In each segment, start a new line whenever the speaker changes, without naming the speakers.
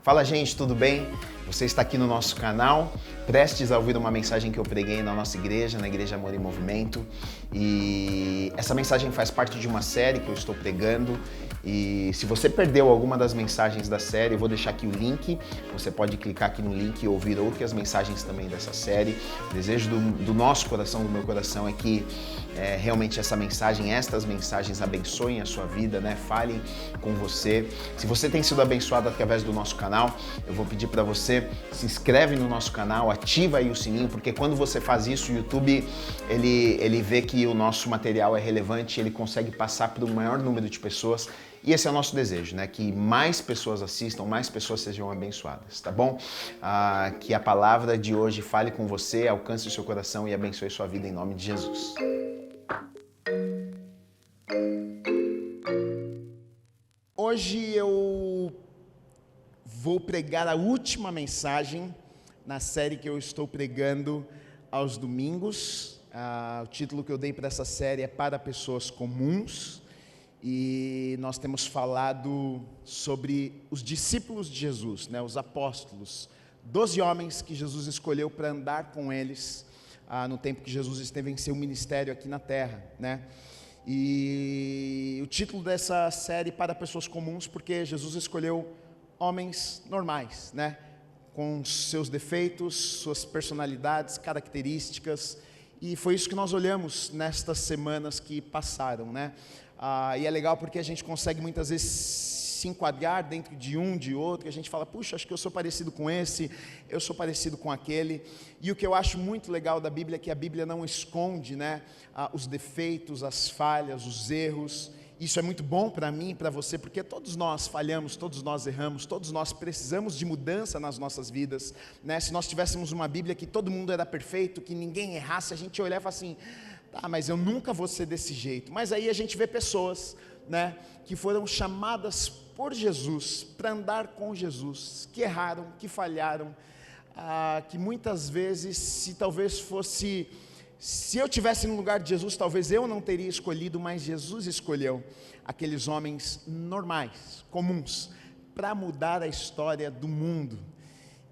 Fala, gente, tudo bem? Você está aqui no nosso canal, prestes a ouvir uma mensagem que eu preguei na nossa igreja, na Igreja Amor em Movimento. E essa mensagem faz parte de uma série que eu estou pregando. E se você perdeu alguma das mensagens da série, eu vou deixar aqui o link. Você pode clicar aqui no link e ouvir outras mensagens também dessa série. O desejo do nosso coração, do meu coração, é que realmente estas mensagens abençoem a sua vida, né? Falem com você. Se você tem sido abençoado através do nosso canal, eu vou pedir para você, se inscreve no nosso canal, ativa aí o sininho, porque quando você faz isso, o YouTube, ele vê que o nosso material é relevante, ele consegue passar para o maior número de pessoas. E esse é o nosso desejo, né? Que mais pessoas assistam, mais pessoas sejam abençoadas, tá bom? Que a palavra de hoje fale com você, alcance o seu coração e abençoe sua vida em nome de Jesus. Hoje eu vou pregar a última mensagem na série que eu estou pregando aos domingos. O título que eu dei para essa série é Para Pessoas Comuns. E nós temos falado sobre os discípulos de Jesus, né, os apóstolos, 12 homens que Jesus escolheu para andar com eles no tempo que Jesus esteve em seu ministério aqui na terra, né? E o título dessa série Para Pessoas Comuns, porque Jesus escolheu homens normais, né, com seus defeitos, suas personalidades, características, e foi isso que nós olhamos nestas semanas que passaram, né? E é legal porque a gente consegue muitas vezes se enquadrar dentro de um, de outro, e a gente fala, puxa, acho que eu sou parecido com esse, eu sou parecido com aquele. E o que eu acho muito legal da Bíblia é que a Bíblia não esconde, né, os defeitos, as falhas, os erros. Isso é muito bom para mim e para você, porque todos nós falhamos, todos nós erramos, todos nós precisamos de mudança nas nossas vidas, né? Se nós tivéssemos uma Bíblia que todo mundo era perfeito, que ninguém errasse, a gente olhava assim, tá, mas eu nunca vou ser desse jeito. Mas aí a gente vê pessoas, né, que foram chamadas por Jesus, para andar com Jesus, que erraram, que falharam, que muitas vezes, se eu tivesse no lugar de Jesus, talvez eu não teria escolhido, mas Jesus escolheu aqueles homens normais, comuns, para mudar a história do mundo.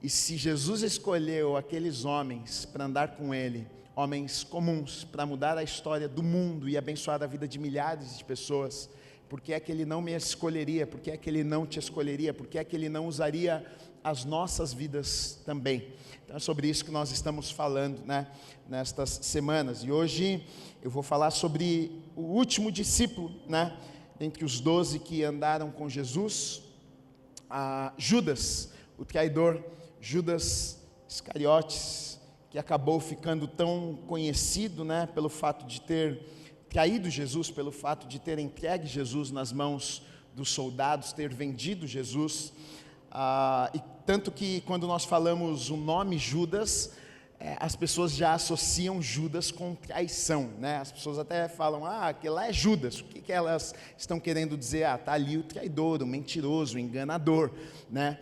E se Jesus escolheu aqueles homens para andar com Ele, homens comuns, para mudar a história do mundo e abençoar a vida de milhares de pessoas, por que é que Ele não me escolheria? Por que é que Ele não te escolheria? Por que é que Ele não usaria as nossas vidas também? Então é sobre isso que nós estamos falando, né, nestas semanas. E hoje eu vou falar sobre o último discípulo, né, entre os 12 que andaram com Jesus, Judas, o traidor, Judas Iscariotes, que acabou ficando tão conhecido, né, pelo fato de ter traído Jesus, pelo fato de ter entregue Jesus nas mãos dos soldados, ter vendido Jesus, e tanto que quando nós falamos o nome Judas, as pessoas já associam Judas com traição, né? As pessoas até falam, aquele lá é Judas. O que elas estão querendo dizer? Está ali o traidor, o mentiroso, o enganador, né?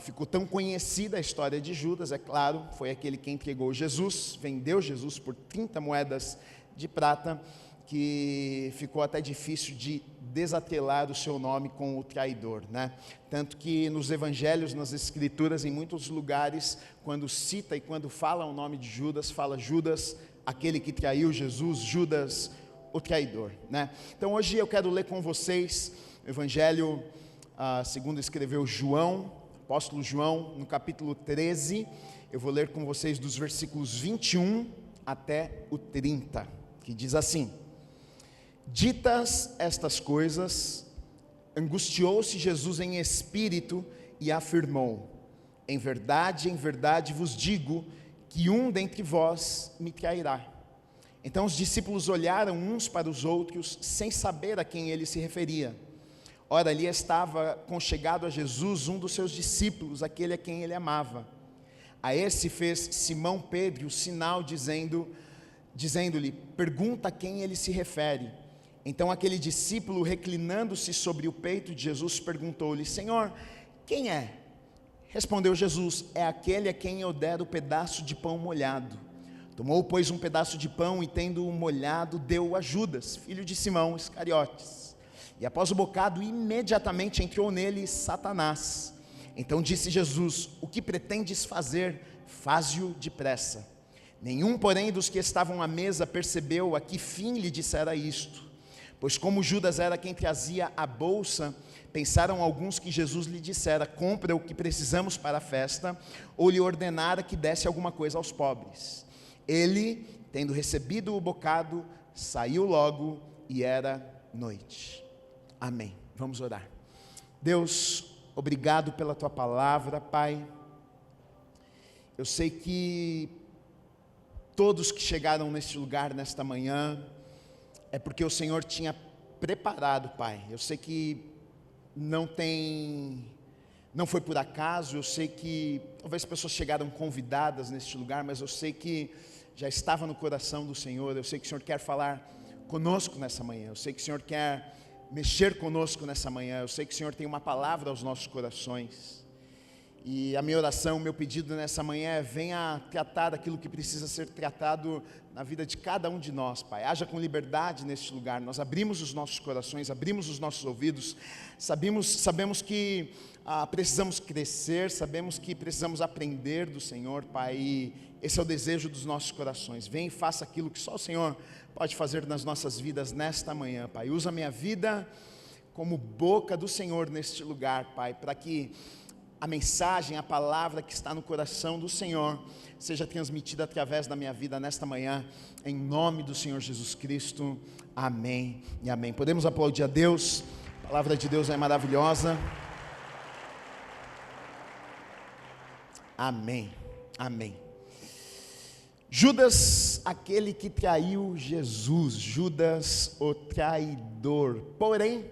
Ficou tão conhecida a história de Judas, é claro, foi aquele que entregou Jesus, vendeu Jesus por 30 moedas de prata, que ficou até difícil de desatrelar o seu nome com o traidor, né? Tanto que nos evangelhos, nas escrituras, em muitos lugares, quando cita e quando fala o nome de Judas, fala Judas, aquele que traiu Jesus, Judas, o traidor, né? Então hoje eu quero ler com vocês o evangelho segundo escreveu João, apóstolo João, no capítulo 13, eu vou ler com vocês dos versículos 21 até o 30, que diz assim: Ditas estas coisas, angustiou-se Jesus em espírito e afirmou: em verdade vos digo que um dentre vós me trairá. Então os discípulos olharam uns para os outros, sem saber a quem ele se referia. Ora, ali estava conchegado a Jesus um dos seus discípulos, aquele a quem ele amava. A esse fez Simão Pedro o sinal, dizendo-lhe: pergunta a quem ele se refere. Então aquele discípulo, reclinando-se sobre o peito de Jesus, perguntou-lhe: Senhor, quem é? Respondeu Jesus: é aquele a quem eu der o pedaço de pão molhado. Tomou, pois, um pedaço de pão e, tendo-o molhado, deu-o a Judas, filho de Simão Iscariotes. E após o bocado, imediatamente entrou nele Satanás. Então disse Jesus: o que pretendes fazer, faze-o depressa. Nenhum, porém, dos que estavam à mesa percebeu a que fim lhe dissera isto. Pois como Judas era quem trazia a bolsa, pensaram alguns que Jesus lhe dissera: compra o que precisamos para a festa, ou lhe ordenara que desse alguma coisa aos pobres. Ele, tendo recebido o bocado, saiu logo, e era noite. Amém. Vamos orar. Deus, obrigado pela tua palavra, Pai. Eu sei que todos que chegaram neste lugar nesta manhã é porque o Senhor tinha preparado, Pai. Eu sei que não foi por acaso. Eu sei que talvez pessoas chegaram convidadas neste lugar, mas eu sei que já estava no coração do Senhor. Eu sei que o Senhor quer falar conosco nessa manhã. Eu sei que o Senhor quer mexer conosco nessa manhã. Eu sei que o Senhor tem uma palavra aos nossos corações. E a minha oração, o meu pedido nessa manhã é: venha tratar aquilo que precisa ser tratado na vida de cada um de nós, Pai. Haja com liberdade neste lugar. Nós abrimos os nossos corações, abrimos os nossos ouvidos. Sabemos que precisamos crescer, sabemos que precisamos aprender do Senhor, Pai. E esse é o desejo dos nossos corações. Vem e faça aquilo que só o Senhor pode fazer nas nossas vidas nesta manhã, Pai. Usa a minha vida como boca do Senhor neste lugar, Pai, para que a mensagem, a palavra que está no coração do Senhor seja transmitida através da minha vida nesta manhã, em nome do Senhor Jesus Cristo. Amém e amém. Podemos aplaudir a Deus. A palavra de Deus é maravilhosa. Amém, amém. Judas, aquele que traiu Jesus, Judas o traidor. Porém,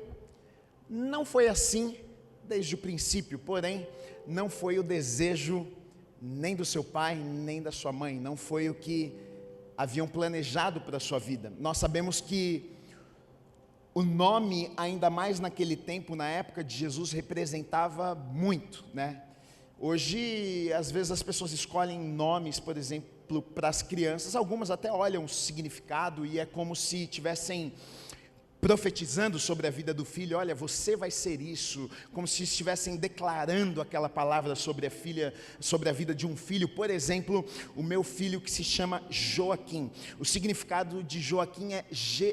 não foi assim desde o princípio. Porém, não foi o desejo nem do seu pai, nem da sua mãe. Não foi o que haviam planejado para a sua vida. Nós sabemos que o nome, ainda mais naquele tempo, na época de Jesus, representava muito, né? Hoje, às vezes as pessoas escolhem nomes, por exemplo, para as crianças. Algumas até olham o significado e é como se tivessem profetizando sobre a vida do filho. Olha, você vai ser isso, como se estivessem declarando aquela palavra sobre a filha, sobre a vida de um filho. Por exemplo, o meu filho, que se chama Joaquim. O significado de Joaquim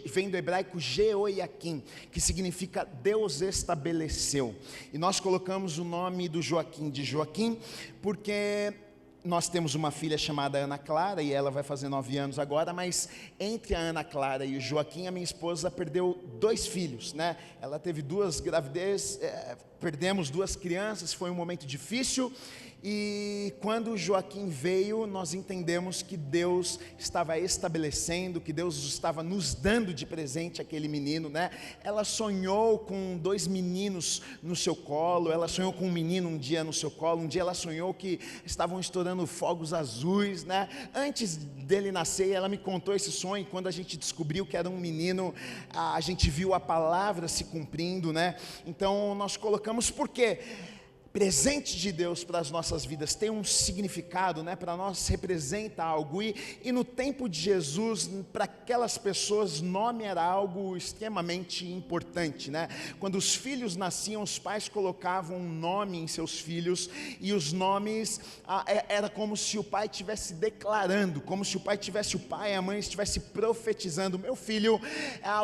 vem do hebraico Jeoiaquim, que significa Deus estabeleceu. E nós colocamos o nome do Joaquim de Joaquim porque nós temos uma filha chamada Ana Clara, e ela vai fazer 9 anos agora, mas entre a Ana Clara e o Joaquim, a minha esposa perdeu 2 filhos, né? Ela teve 2 gravidez, perdemos 2 crianças, foi um momento difícil. E quando o Joaquim veio, nós entendemos que Deus estava estabelecendo, que Deus estava nos dando de presente aquele menino, né? Ela sonhou com 2 meninos no seu colo, ela sonhou com um menino um dia no seu colo, um dia ela sonhou que estavam estourando fogos azuis, né? Antes dele nascer, ela me contou esse sonho, e quando a gente descobriu que era um menino, a gente viu a palavra se cumprindo, né? Então nós colocamos, por quê? Presente de Deus para as nossas vidas tem um significado, né? Para nós representa algo, e no tempo de Jesus, para aquelas pessoas, nome era algo extremamente importante, né? Quando os filhos nasciam, os pais colocavam um nome em seus filhos, e os nomes era como se o pai estivesse declarando, como se o pai e a mãe estivesse profetizando: meu filho,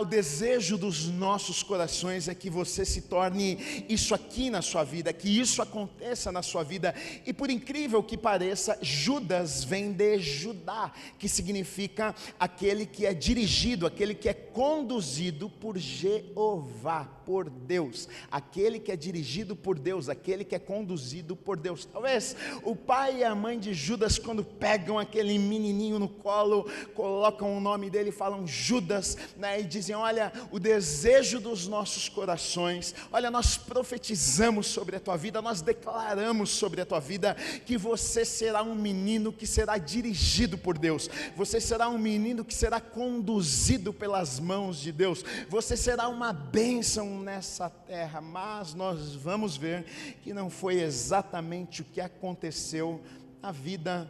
o desejo dos nossos corações é que você se torne isso aqui na sua vida, que isso aconteça na sua vida. E por incrível que pareça, Judas vem de Judá, que significa aquele que é dirigido, aquele que é conduzido por Jeová, por Deus, aquele que é dirigido por Deus, aquele que é conduzido por Deus. Talvez o pai e a mãe de Judas, quando pegam aquele menininho no colo, colocam o nome dele e falam Judas, né? E dizem: olha, o desejo dos nossos corações, olha, nós profetizamos sobre a tua vida, nós declaramos sobre a tua vida que você será um menino que será dirigido por Deus, você será um menino que será conduzido pelas mãos de Deus, você será uma bênção nessa terra. Mas nós vamos ver que não foi exatamente o que aconteceu na vida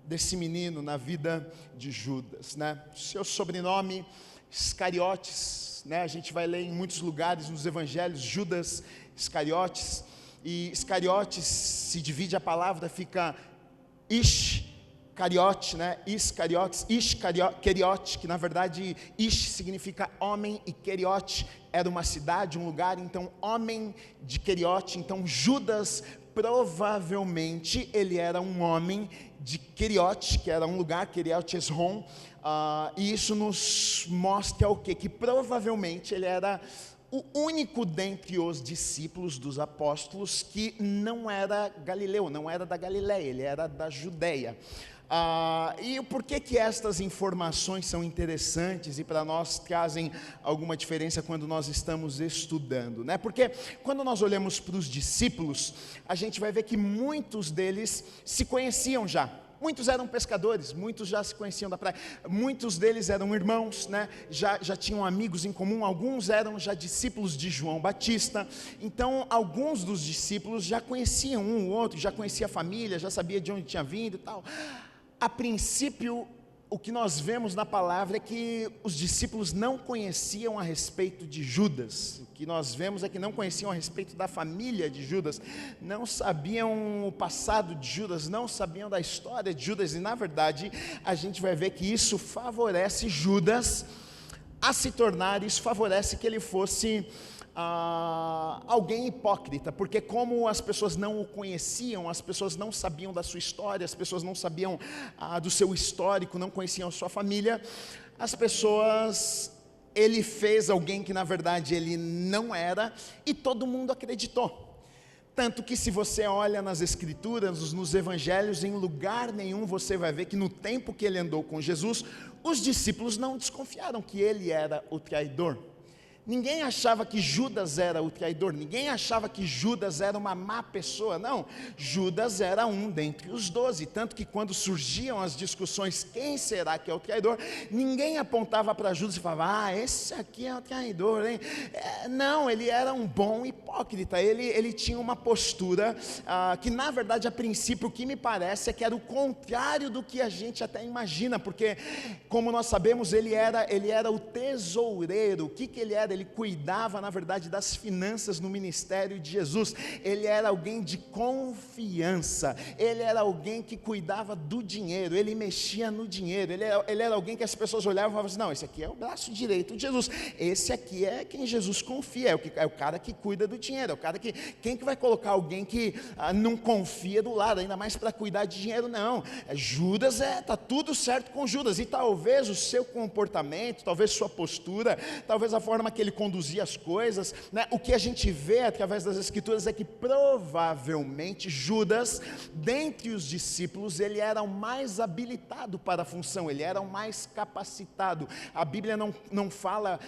desse menino, na vida de Judas, né? Seu sobrenome, Iscariotes, né? A gente vai ler em muitos lugares nos evangelhos, Judas Iscariotes. e Iscariotes se divide a palavra, fica Iscariote, né? Iscariotes, Iscariote, que na verdade Ish significa homem e Queriote era uma cidade, um lugar, então homem de Queriote. Então Judas provavelmente ele era um homem de Queriote, que era um lugar, Queriote Esrom, e isso nos mostra o quê? Que provavelmente ele era o único dentre os discípulos dos apóstolos que não era galileu, não era da Galileia, ele era da Judeia. E por que estas informações são interessantes e para nós trazem alguma diferença quando nós estamos estudando, né? Porque quando nós olhamos para os discípulos, a gente vai ver que muitos deles se conheciam já. Muitos eram pescadores, muitos já se conheciam da praia, muitos deles eram irmãos, né? já tinham amigos em comum, alguns eram já discípulos de João Batista. Então alguns dos discípulos já conheciam um ou outro, já conhecia a família, já sabia de onde tinha vindo e tal. A princípio, o que nós vemos na palavra é que os discípulos não conheciam a respeito de Judas. O que nós vemos é que não conheciam a respeito da família de Judas, não sabiam o passado de Judas, não sabiam da história de Judas, e na verdade a gente vai ver que isso favorece Judas a se tornar, isso favorece que ele fosse alguém hipócrita, porque como as pessoas não o conheciam, as pessoas não sabiam da sua história, as pessoas não sabiam do seu histórico, não conheciam a sua família, ele fez alguém que na verdade ele não era, e todo mundo acreditou. Tanto que se você olha nas escrituras, nos evangelhos, em lugar nenhum você vai ver que no tempo que ele andou com Jesus, os discípulos não desconfiaram que ele era o traidor. Ninguém achava que Judas era o traidor, ninguém achava que Judas era uma má pessoa, não. Judas era um dentre os 12, tanto que quando surgiam as discussões, quem será que é o traidor, ninguém apontava para Judas e falava, esse aqui é o traidor, hein? Não, ele era um bom hipócrita, ele tinha uma postura que na verdade a princípio o que me parece é que era o contrário do que a gente até imagina, porque como nós sabemos ele era o tesoureiro. O que ele era? Ele cuidava, na verdade, das finanças no ministério de Jesus. Ele era alguém de confiança, ele era alguém que cuidava do dinheiro, ele mexia no dinheiro, ele era alguém que as pessoas olhavam e falavam assim, não, esse aqui é o braço direito de Jesus, esse aqui é quem Jesus confia, é o cara que cuida do dinheiro, é o cara que, quem que vai colocar alguém que não confia do lado, ainda mais para cuidar de dinheiro? Não, Judas, está tudo certo com Judas, e talvez o seu comportamento, talvez sua postura, talvez a forma que ele conduzia as coisas, né? O que a gente vê através das escrituras é que provavelmente Judas, dentre os discípulos, ele era o mais habilitado para a função, ele era o mais capacitado. A Bíblia não fala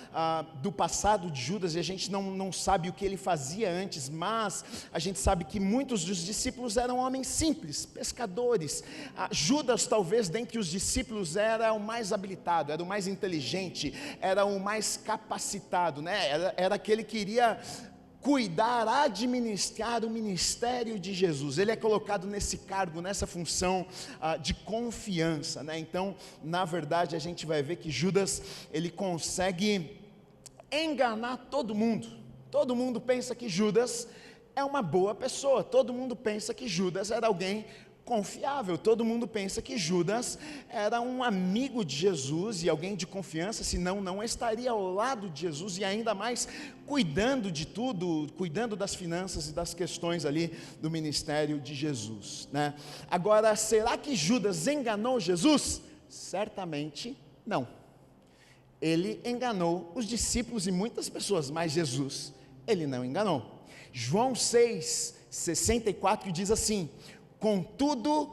do passado de Judas, e a gente não sabe o que ele fazia antes, mas a gente sabe que muitos dos discípulos eram homens simples, pescadores. Judas, talvez, dentre os discípulos, era o mais habilitado, era o mais inteligente, era o mais capacitado, né? Era aquele que iria cuidar, administrar o ministério de Jesus. Ele é colocado nesse cargo, nessa função de confiança, né? Então, na verdade, a gente vai ver que Judas, ele consegue enganar todo mundo. Todo mundo pensa que Judas é uma boa pessoa, todo mundo pensa que Judas era alguém confiável, todo mundo pensa que Judas era um amigo de Jesus e alguém de confiança, senão não estaria ao lado de Jesus e ainda mais cuidando de tudo, cuidando das finanças e das questões ali do ministério de Jesus, né? Agora, será que Judas enganou Jesus? Certamente não. Ele enganou os discípulos e muitas pessoas, mas Jesus, ele não enganou. João 6:64 diz assim: contudo,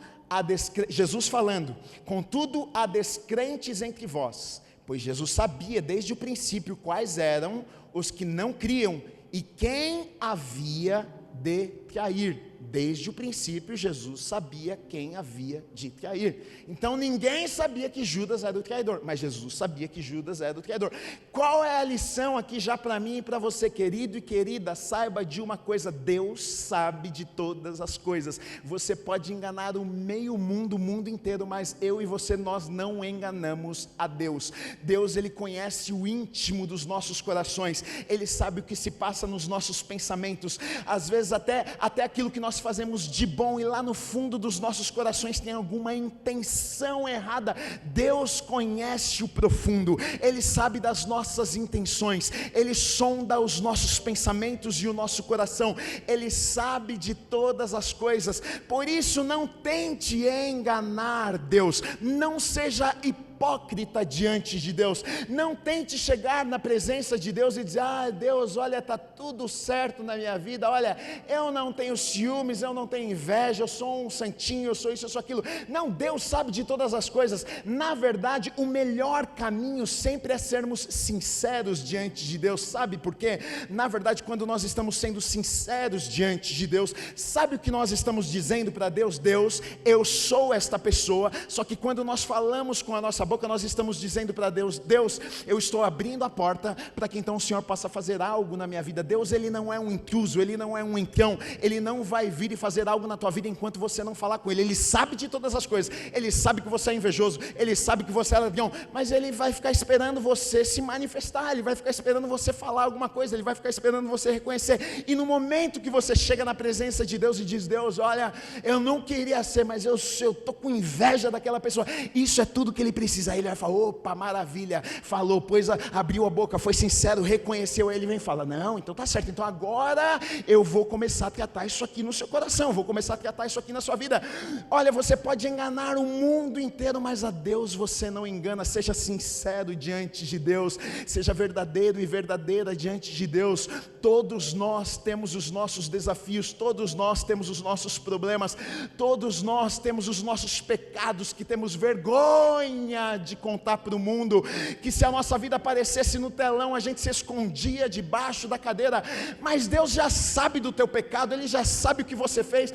Jesus falando, contudo há descrentes entre vós, pois Jesus sabia desde o princípio quais eram os que não criam e quem havia de trair. Desde o princípio, Jesus sabia quem havia de trair. Então ninguém sabia que Judas era o traidor, mas Jesus sabia que Judas era o traidor. Qual é a lição aqui já para mim e para você, querido e querida? Saiba de uma coisa: Deus sabe de todas as coisas. Você pode enganar o mundo inteiro, mas eu e você, nós não enganamos a Deus. Deus, Ele conhece o íntimo dos nossos corações, Ele sabe o que se passa nos nossos pensamentos, às vezes até aquilo que nós fazemos de bom, e lá no fundo dos nossos corações tem alguma intenção errada. Deus conhece o profundo, Ele sabe das nossas intenções, Ele sonda os nossos pensamentos e o nosso coração, Ele sabe de todas as coisas. Por isso, não tente enganar Deus, não seja hipócrita diante de Deus, não tente chegar na presença de Deus e dizer: Deus, olha, está tudo certo na minha vida, olha, eu não tenho ciúmes, eu não tenho inveja, eu sou um santinho, eu sou isso, eu sou aquilo. Não, Deus sabe de todas as coisas. Na verdade, o melhor caminho sempre é sermos sinceros diante de Deus. Sabe por quê? Na verdade, quando nós estamos sendo sinceros diante de Deus, sabe o que nós estamos dizendo para Deus? Deus, eu sou esta pessoa. Só que quando nós falamos com a nossa boca, nós estamos dizendo para Deus: Deus, eu estou abrindo a porta para que então o Senhor possa fazer algo na minha vida. Deus, Ele não é um intruso, Ele não é um entrão, Ele não vai vir e fazer algo na tua vida enquanto você não falar com Ele. Ele sabe de todas as coisas, Ele sabe que você é invejoso, Ele sabe que você é ladrão, mas Ele vai ficar esperando você se manifestar, Ele vai ficar esperando você falar alguma coisa, Ele vai ficar esperando você reconhecer. E no momento que você chega na presença de Deus e diz: Deus, olha, eu não queria ser, mas eu estou com inveja daquela pessoa, isso é tudo que Ele precisa. Aí Ele vai falar: opa, maravilha, falou, pois abriu a boca, foi sincero, reconheceu. Aí Ele vem e fala: não, então tá certo, então agora eu vou começar a tratar isso aqui no seu coração, eu vou começar a tratar isso aqui na sua vida. Olha, você pode enganar o mundo inteiro, mas a Deus você não engana. Seja sincero diante de Deus, seja verdadeiro e verdadeira diante de Deus. Todos nós temos os nossos desafios, todos nós temos os nossos problemas, todos nós temos os nossos pecados que temos vergonha de contar para o mundo, que se a nossa vida aparecesse no telão, a gente se escondia debaixo da cadeira. Mas Deus já sabe do teu pecado, Ele já sabe o que você fez.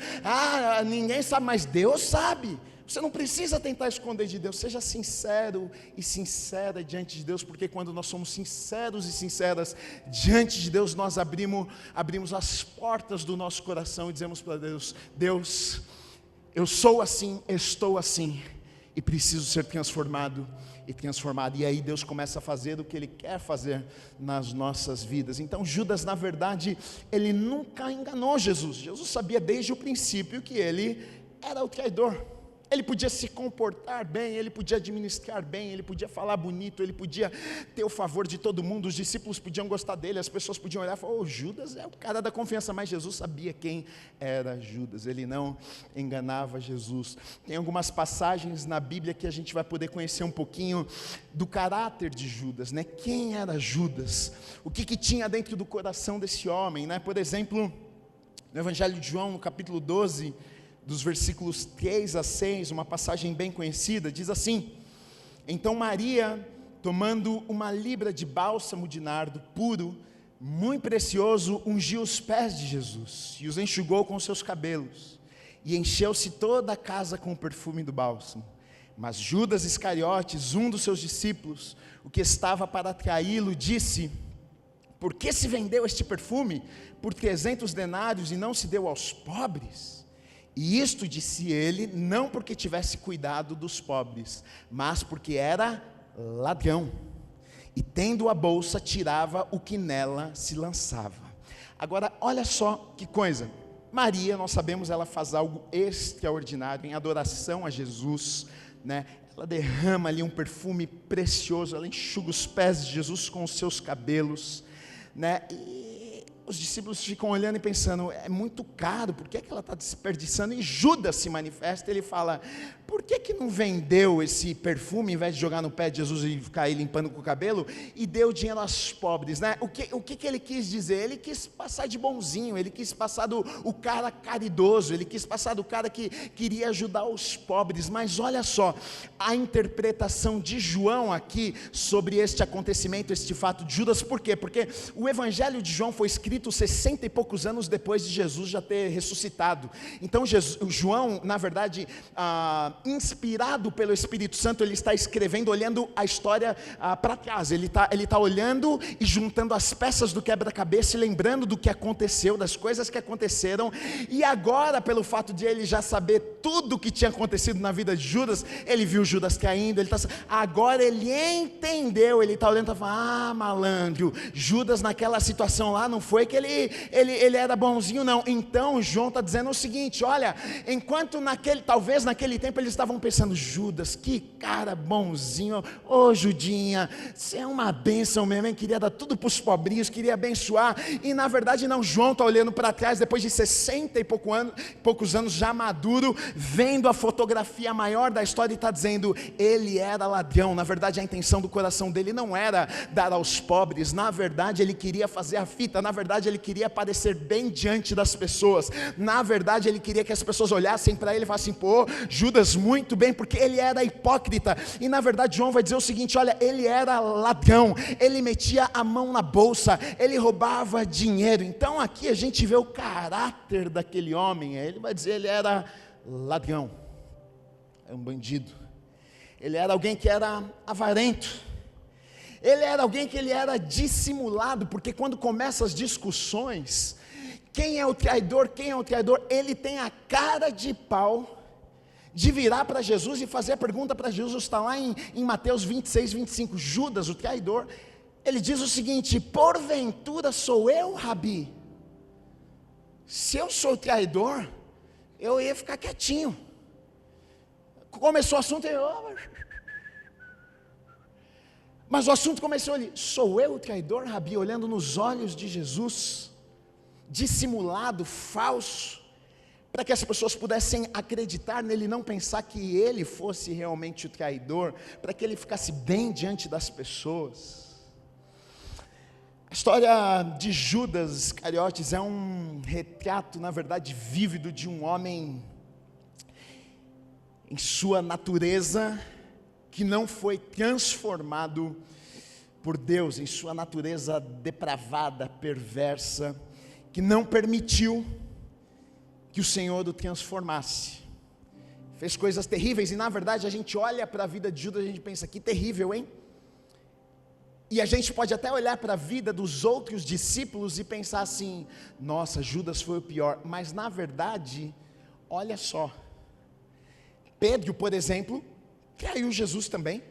Ninguém sabe, mas Deus sabe. Você não precisa tentar esconder de Deus. Seja sincero e sincera diante de Deus, porque quando nós somos sinceros e sinceras diante de Deus, nós abrimos as portas do nosso coração e dizemos para Deus: Deus, eu sou assim, estou assim, e preciso ser transformado e transformado. E aí Deus começa a fazer o que Ele quer fazer nas nossas vidas. Então Judas, na verdade, ele nunca enganou Jesus. Jesus sabia desde o princípio que ele era o traidor. Ele podia se comportar bem, ele podia administrar bem, ele podia falar bonito, ele podia ter o favor de todo mundo, os discípulos podiam gostar dele, as pessoas podiam olhar e falar: Judas é o cara da confiança. Mas Jesus sabia quem era Judas, ele não enganava Jesus. Tem algumas passagens na Bíblia que a gente vai poder conhecer um pouquinho do caráter de Judas, né? Quem era Judas? O que tinha dentro do coração desse homem, né? Por exemplo, no Evangelho de João, no capítulo 12, dos versículos 3 a 6, uma passagem bem conhecida, diz assim: então Maria, tomando uma libra de bálsamo de nardo puro, muito precioso, ungiu os pés de Jesus, e os enxugou com seus cabelos, e encheu-se toda a casa com o perfume do bálsamo. Mas Judas Iscariotes, um dos seus discípulos, o que estava para traí-lo, disse: por que se vendeu este perfume por 300 denários e não se deu aos pobres? E isto disse ele, não porque tivesse cuidado dos pobres, mas porque era ladrão, e tendo a bolsa, tirava o que nela se lançava. Agora, olha só que coisa. Maria, nós sabemos, ela faz algo extraordinário em adoração a Jesus, né? Ela derrama ali um perfume precioso, ela enxuga os pés de Jesus com os seus cabelos, né? E os discípulos ficam olhando e pensando: é muito caro, por que ela está desperdiçando? E Judas se manifesta, ele fala: por que não vendeu esse perfume, em vez de jogar no pé de Jesus e ficar aí limpando com o cabelo, e deu dinheiro aos pobres, né? O que ele quis dizer? Ele quis passar de bonzinho, ele quis passar o cara caridoso, ele quis passar do cara que queria ajudar os pobres. Mas olha só, a interpretação de João aqui sobre este acontecimento, este fato de Judas. Por quê? Porque o Evangelho de João foi escrito escrito 60 e poucos anos depois de Jesus já ter ressuscitado. Então João, na verdade, inspirado pelo Espírito Santo, ele está escrevendo olhando a história para trás. Ele tá olhando e juntando as peças do quebra-cabeça e lembrando do que aconteceu, das coisas que aconteceram. E agora, pelo fato de ele já saber tudo o que tinha acontecido na vida de Judas, ele viu Judas caindo, agora ele entendeu, ele está olhando e está falando, malandro, Judas naquela situação lá, não foi que ele era bonzinho não. Então João está dizendo o seguinte, olha, enquanto talvez naquele tempo eles estavam pensando, Judas, que cara bonzinho, ô Judinha, você é uma bênção mesmo, hein? Queria dar tudo para os pobrinhos, queria abençoar, e na verdade não, João está olhando para trás, depois de 60 e poucos anos já maduro, vendo a fotografia maior da história e está dizendo, ele era ladrão. Na verdade a intenção do coração dele não era dar aos pobres, na verdade ele queria fazer a fita, na verdade ele queria parecer bem diante das pessoas, na verdade ele queria que as pessoas olhassem para ele e falassem, pô, Judas muito bem, porque ele era hipócrita. E na verdade João vai dizer o seguinte, olha, ele era ladrão, ele metia a mão na bolsa, ele roubava dinheiro. Então aqui a gente vê o caráter daquele homem. Ele vai dizer, ele era ladrão, é um bandido, ele era alguém que era avarento, ele era alguém que ele era dissimulado, porque quando começam as discussões, quem é o traidor, ele tem a cara de pau de virar para Jesus e fazer a pergunta para Jesus. Está lá em Mateus 26, 25, Judas, o traidor, ele diz o seguinte, porventura sou eu, Rabi? Se eu sou traidor, eu ia ficar quietinho. Começou o assunto, mas o assunto começou ali, sou eu o traidor, Rabi? Olhando nos olhos de Jesus, dissimulado, falso, para que as pessoas pudessem acreditar nele, não pensar que ele fosse realmente o traidor, para que ele ficasse bem diante das pessoas. A história de Judas Iscariotes é um retrato, na verdade, vívido de um homem em sua natureza que não foi transformado por Deus, em sua natureza depravada, perversa, que não permitiu que o Senhor o transformasse. Fez coisas terríveis, e na verdade a gente olha para a vida de Judas e a gente pensa, que terrível, hein? E a gente pode até olhar para a vida dos outros discípulos e pensar assim, nossa, Judas foi o pior. Mas na verdade, olha só, Pedro, por exemplo, traiu Jesus também.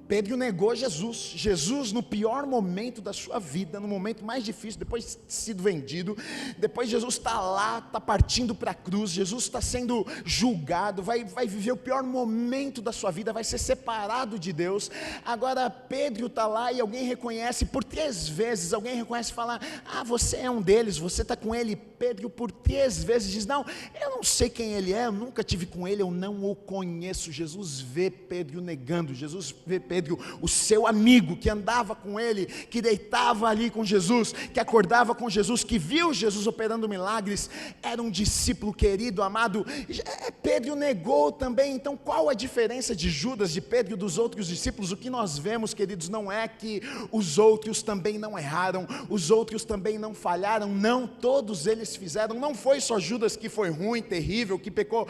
Pedro negou Jesus no pior momento da sua vida, no momento mais difícil, depois de ter sido vendido, depois Jesus está lá, está partindo para a cruz, Jesus está sendo julgado, vai viver o pior momento da sua vida, vai ser separado de Deus. Agora Pedro está lá e alguém reconhece, por 3 vezes, alguém reconhece e fala, você é um deles, você está com ele. Pedro por 3 vezes diz, não, eu não sei quem ele é, eu nunca tive com ele, eu não o conheço. Jesus vê Pedro negando, Jesus vê Pedro, o seu amigo, que andava com ele, que deitava ali com Jesus, que acordava com Jesus, que viu Jesus operando milagres, era um discípulo querido, amado. Pedro negou também. Então qual a diferença de Judas, de Pedro e dos outros discípulos? O que nós vemos, queridos, não é que os outros também não erraram, os outros também não falharam, não, todos eles fizeram. Não foi só Judas que foi ruim, terrível, que pecou.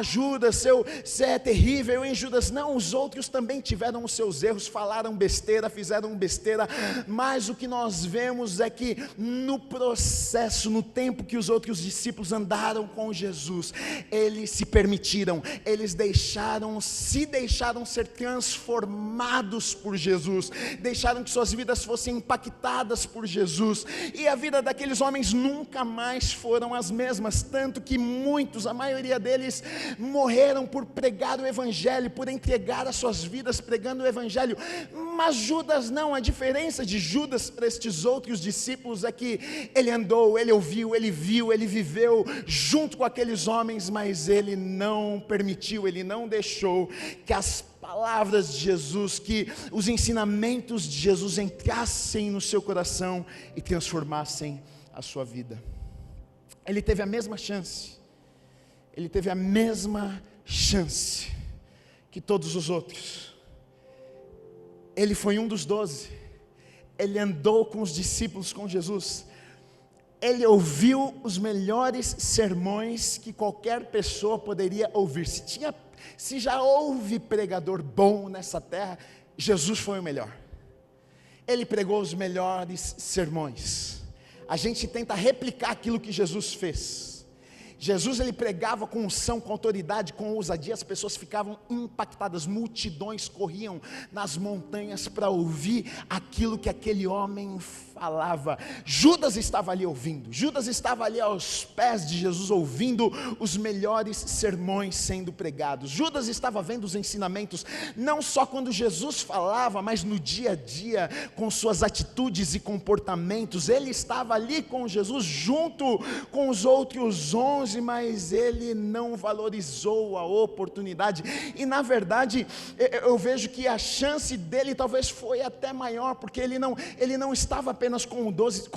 Judas, você é terrível, hein, Judas? Não, os outros também tiveram os seus erros, falaram besteira, fizeram besteira, mas o que nós vemos é que no processo, no tempo que os outros discípulos andaram com Jesus, eles se permitiram, eles deixaram ser transformados por Jesus, deixaram que suas vidas fossem impactadas por Jesus, e a vida daqueles homens nunca mais foram as mesmas, tanto que muitos, a maioria deles, morreram por pregar o Evangelho, por entregar as suas vidas pregando o Evangelho. Mas Judas não. A diferença de Judas para estes outros discípulos é que ele andou, ele ouviu, ele viu, ele viveu junto com aqueles homens, mas ele não permitiu, ele não deixou que as palavras de Jesus, que os ensinamentos de Jesus entrassem no seu coração e transformassem a sua vida. Ele teve a mesma chance, que todos os outros. Ele foi um dos 12, ele andou com os discípulos, com Jesus, ele ouviu os melhores sermões que qualquer pessoa poderia ouvir. Se já houve pregador bom nessa terra, Jesus foi o melhor. Ele pregou os melhores sermões. A gente tenta replicar aquilo que Jesus fez. Jesus, ele pregava com unção, com autoridade, com ousadia. As pessoas ficavam impactadas, multidões corriam nas montanhas para ouvir aquilo que aquele homem falava. Judas estava ali ouvindo, Judas estava ali aos pés de Jesus ouvindo os melhores sermões sendo pregados. Judas estava vendo os ensinamentos, não só quando Jesus falava, mas no dia a dia, com suas atitudes e comportamentos. Ele estava ali com Jesus, junto com os outros 11, mas ele não valorizou a oportunidade. E na verdade, eu vejo que a chance dele talvez foi até maior, porque ele não estava apenas com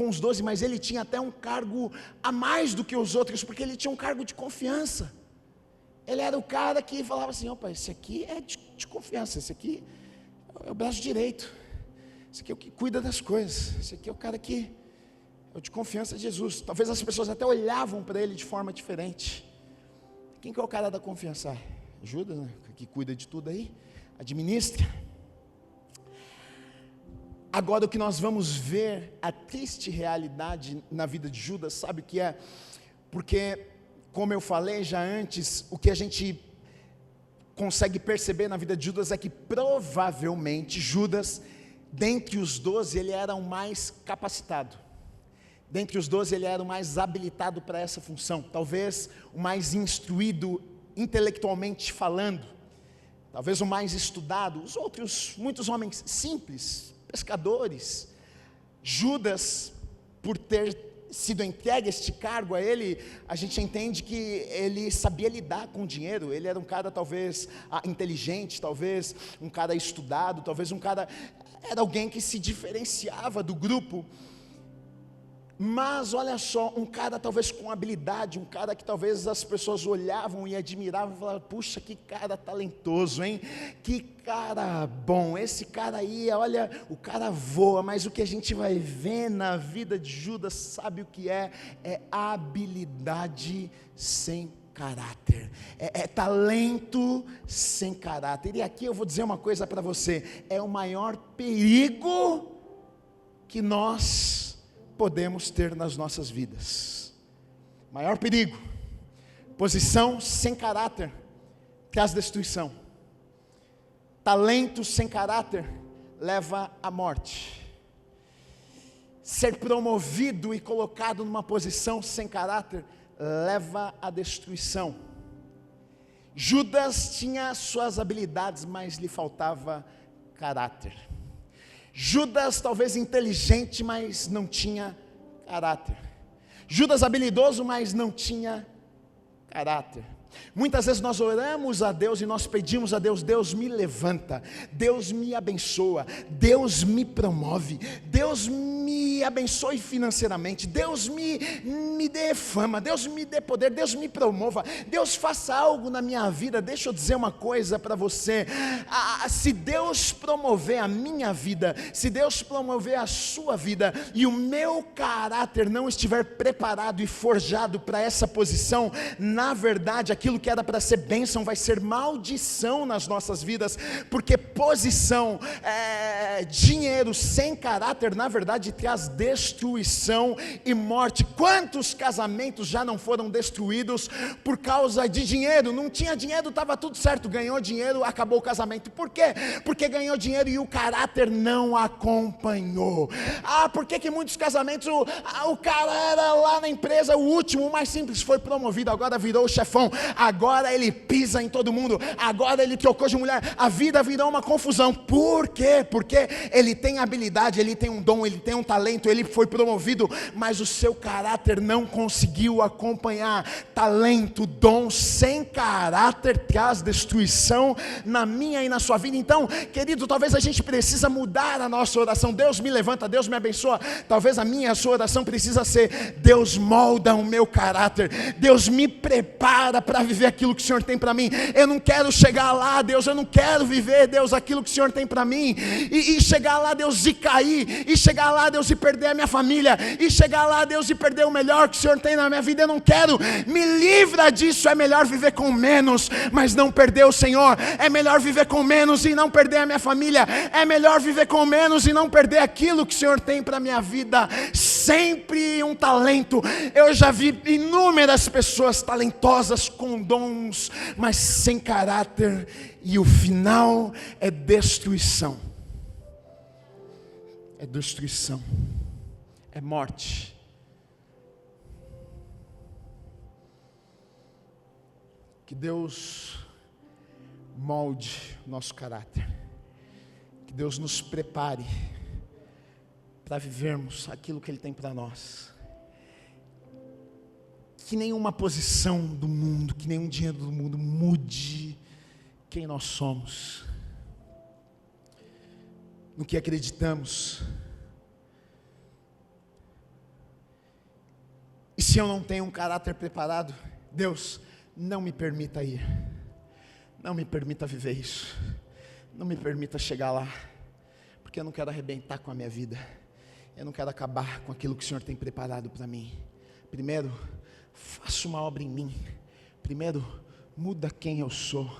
os 12, mas ele tinha até um cargo a mais do que os outros, porque ele tinha um cargo de confiança. Ele era o cara que falava assim: opa, esse aqui é de confiança, esse aqui é o braço direito, esse aqui é o que cuida das coisas, esse aqui é o cara que é o de confiança de Jesus. Talvez as pessoas até olhavam para ele de forma diferente. Quem que é o cara da confiança? Judas, né? Que cuida de tudo aí, administra. Agora o que nós vamos ver, a triste realidade na vida de Judas, sabe o que é? Porque, como eu falei já antes, o que a gente consegue perceber na vida de Judas é que provavelmente Judas, dentre os 12, ele era o mais capacitado. Dentre os 12, ele era o mais habilitado para essa função, talvez o mais instruído intelectualmente falando, talvez o mais estudado. Os outros, muitos homens simples, pescadores. Judas, por ter sido entregue este cargo a ele, a gente entende que ele sabia lidar com o dinheiro. Ele era um cara talvez inteligente, talvez um cara estudado, talvez era alguém que se diferenciava do grupo. Mas olha só, um cara talvez com habilidade, um cara que talvez as pessoas olhavam e admiravam e falavam: puxa, que cara talentoso, hein? Que cara bom, esse cara aí, olha, o cara voa. Mas o que a gente vai ver na vida de Judas, sabe o que é? É habilidade sem caráter, é talento sem caráter. E aqui eu vou dizer uma coisa para você: é o maior perigo que nós podemos ter nas nossas vidas. Maior perigo: posição sem caráter traz destruição. Talento sem caráter leva à morte. Ser promovido e colocado numa posição sem caráter leva à destruição. Judas tinha suas habilidades, mas lhe faltava caráter. Judas talvez inteligente, mas não tinha caráter. Judas habilidoso, mas não tinha caráter. Muitas vezes nós oramos a Deus e nós pedimos a Deus: Deus me levanta, Deus me abençoa, Deus me promove, Deus me abençoe financeiramente, Deus me dê fama, Deus me dê poder, Deus me promova, Deus faça algo na minha vida. Deixa eu dizer uma coisa para você: se Deus promover a minha vida, se Deus promover a sua vida, e o meu caráter não estiver preparado e forjado para essa posição, na verdade aquilo que era para ser bênção vai ser maldição nas nossas vidas, porque posição, dinheiro sem caráter, na verdade traz destruição e morte. Quantos casamentos já não foram destruídos por causa de dinheiro? Não tinha dinheiro, estava tudo certo, ganhou dinheiro, acabou o casamento. Por quê? Porque ganhou dinheiro e o caráter não acompanhou. Por que muitos casamentos, o cara era lá na empresa, o último, o mais simples, foi promovido, agora virou o chefão, agora ele pisa em todo mundo, agora ele trocou de mulher, a vida virou uma confusão. Por quê? Porque ele tem habilidade, ele tem um dom, ele tem um talento, ele foi promovido, mas o seu caráter não conseguiu acompanhar. Talento, dom sem caráter traz destruição na minha e na sua vida. Então, querido, talvez a gente precisa mudar a nossa oração: Deus me levanta, Deus me abençoa. Talvez a minha e a sua oração precisa ser: Deus molda o meu caráter, Deus me prepara para a viver aquilo que o Senhor tem para mim. Eu não quero chegar lá, Deus, eu não quero viver, Deus, aquilo que o Senhor tem para mim, e chegar lá, Deus, e cair, e chegar lá, Deus, e perder a minha família, e chegar lá, Deus, e perder o melhor que o Senhor tem na minha vida. Eu não quero, me livra disso. É melhor viver com menos, mas não perder o Senhor. É melhor viver com menos e não perder a minha família. É melhor viver com menos e não perder aquilo que o Senhor tem para a minha vida. Sempre um talento. Eu já vi inúmeras pessoas talentosas com dons, mas sem caráter, e o final é destruição. É destruição, é morte. Que Deus molde o nosso caráter, que Deus nos prepare para vivermos aquilo que Ele tem para nós. Que nenhuma posição do mundo, que nenhum dinheiro do mundo mude quem nós somos, no que acreditamos. E se eu não tenho um caráter preparado, Deus, não me permita ir, não me permita viver isso, não me permita chegar lá, porque eu não quero arrebentar com a minha vida, eu não quero acabar com aquilo que o Senhor tem preparado para mim. Primeiro, faça uma obra em mim. Primeiro, muda quem eu sou.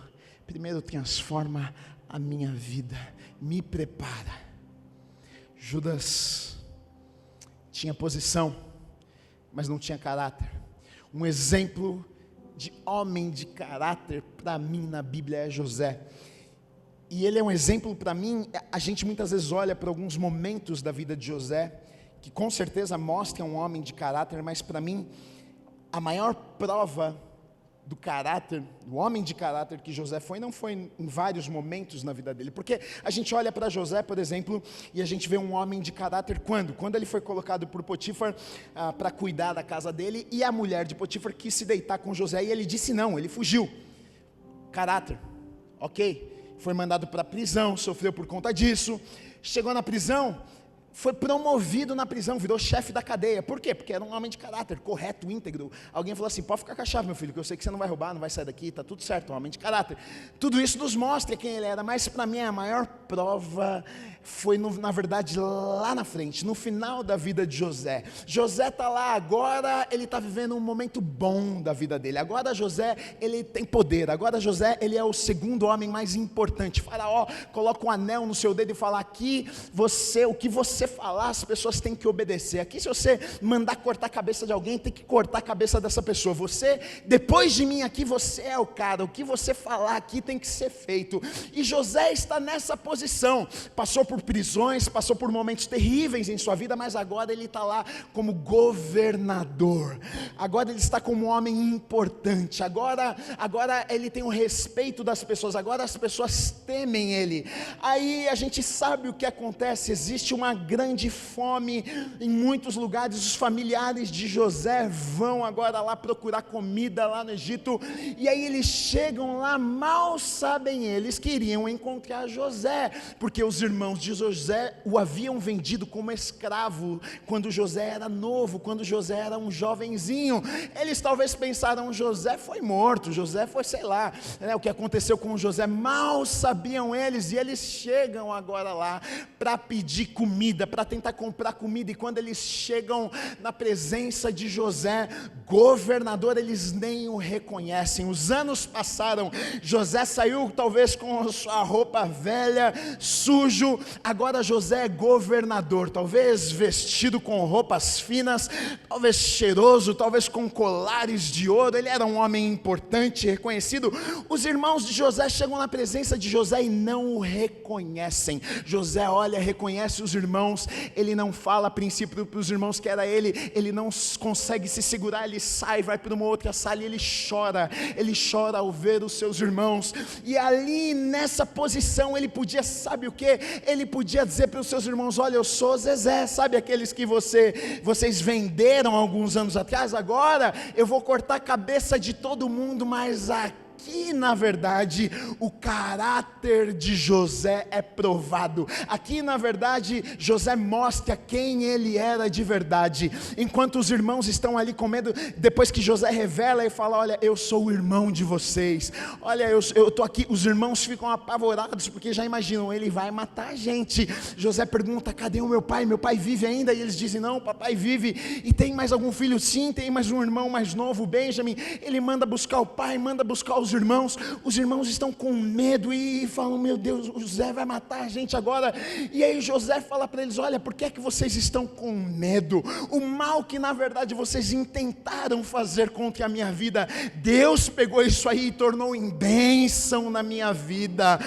Primeiro, transforma a minha vida, me prepara. Judas tinha posição, mas não tinha caráter. Um exemplo de homem de caráter para mim na Bíblia é José. E ele é um exemplo para mim. A gente muitas vezes olha para alguns momentos da vida de José, que com certeza mostram um homem de caráter, mas para mim, a maior prova do caráter, do homem de caráter que José foi, não foi em vários momentos na vida dele, porque a gente olha para José, por exemplo, e a gente vê um homem de caráter quando ele foi colocado por Potifar para cuidar da casa dele, e a mulher de Potifar quis se deitar com José, e ele disse não, ele fugiu. Caráter, ok, foi mandado para a prisão, sofreu por conta disso, chegou na prisão, foi promovido na prisão, virou chefe da cadeia. Por quê? Porque era um homem de caráter, correto, íntegro. Alguém falou assim, pode ficar com a chave, meu filho, que eu sei que você não vai roubar, não vai sair daqui, está tudo certo, um homem de caráter. Tudo isso nos mostra quem ele era, mas para mim a maior prova foi, na verdade, lá na frente, no final da vida de José. José está lá, agora ele está vivendo um momento bom da vida dele. Agora José, ele tem poder. Agora José, ele é o segundo homem mais importante. Faraó coloca um anel no seu dedo e fala, aqui o que você falar, as pessoas têm que obedecer. Aqui se você mandar cortar a cabeça de alguém, tem que cortar a cabeça dessa pessoa. Você, depois de mim aqui, você é o cara. O que você falar aqui tem que ser feito. E José está nessa posição. Passou por prisões, passou por momentos terríveis em sua vida, mas agora ele está lá como governador. Agora ele está como um homem importante. Agora ele tem o respeito das pessoas. Agora as pessoas temem ele. Aí a gente sabe o que acontece. Existe uma grande fome em muitos lugares. Os familiares de José vão agora lá procurar comida lá no Egito, e aí eles chegam lá, mal sabem eles que iriam encontrar José, porque os irmãos de José o haviam vendido como escravo quando José era novo, quando José era um jovenzinho. Eles talvez pensaram, José foi morto, José foi, sei lá, o que aconteceu com José. Mal sabiam eles, e eles chegam agora lá para pedir comida, para tentar comprar comida, e quando eles chegam na presença de José, governador, eles nem o reconhecem. Os anos passaram, José saiu talvez com sua roupa velha, sujo, agora José é governador, talvez vestido com roupas finas, talvez cheiroso, talvez com colares de ouro. Ele era um homem importante, reconhecido. Os irmãos de José chegam na presença de José e não o reconhecem. José olha, reconhece os irmãos, ele não fala a princípio para os irmãos que era ele não consegue se segurar, ele sai, vai para uma outra sala e ele chora ao ver os seus irmãos. E ali nessa posição ele podia, sabe o que? Ele podia dizer para os seus irmãos, olha, eu sou Zezé, sabe aqueles que vocês venderam alguns anos atrás? Agora eu vou cortar a cabeça de todo mundo, mas aqui aqui na verdade o caráter de José é provado. Aqui na verdade José mostra quem ele era de verdade. Enquanto os irmãos estão ali com medo, depois que José revela e fala: olha, eu sou o irmão de vocês, olha, eu estou aqui, os irmãos ficam apavorados, porque já imaginam, ele vai matar a gente. José pergunta: cadê o meu pai? Meu pai vive ainda? E eles dizem: não, papai vive. E tem mais algum filho? Sim, tem mais um irmão mais novo, Benjamin. Ele manda buscar o pai, manda buscar os irmãos estão com medo e falam: meu Deus, o José vai matar a gente agora. E aí José fala para eles: olha, por que é que vocês estão com medo? O mal que na verdade vocês intentaram fazer contra a minha vida, Deus pegou isso aí e tornou em bênção na minha vida.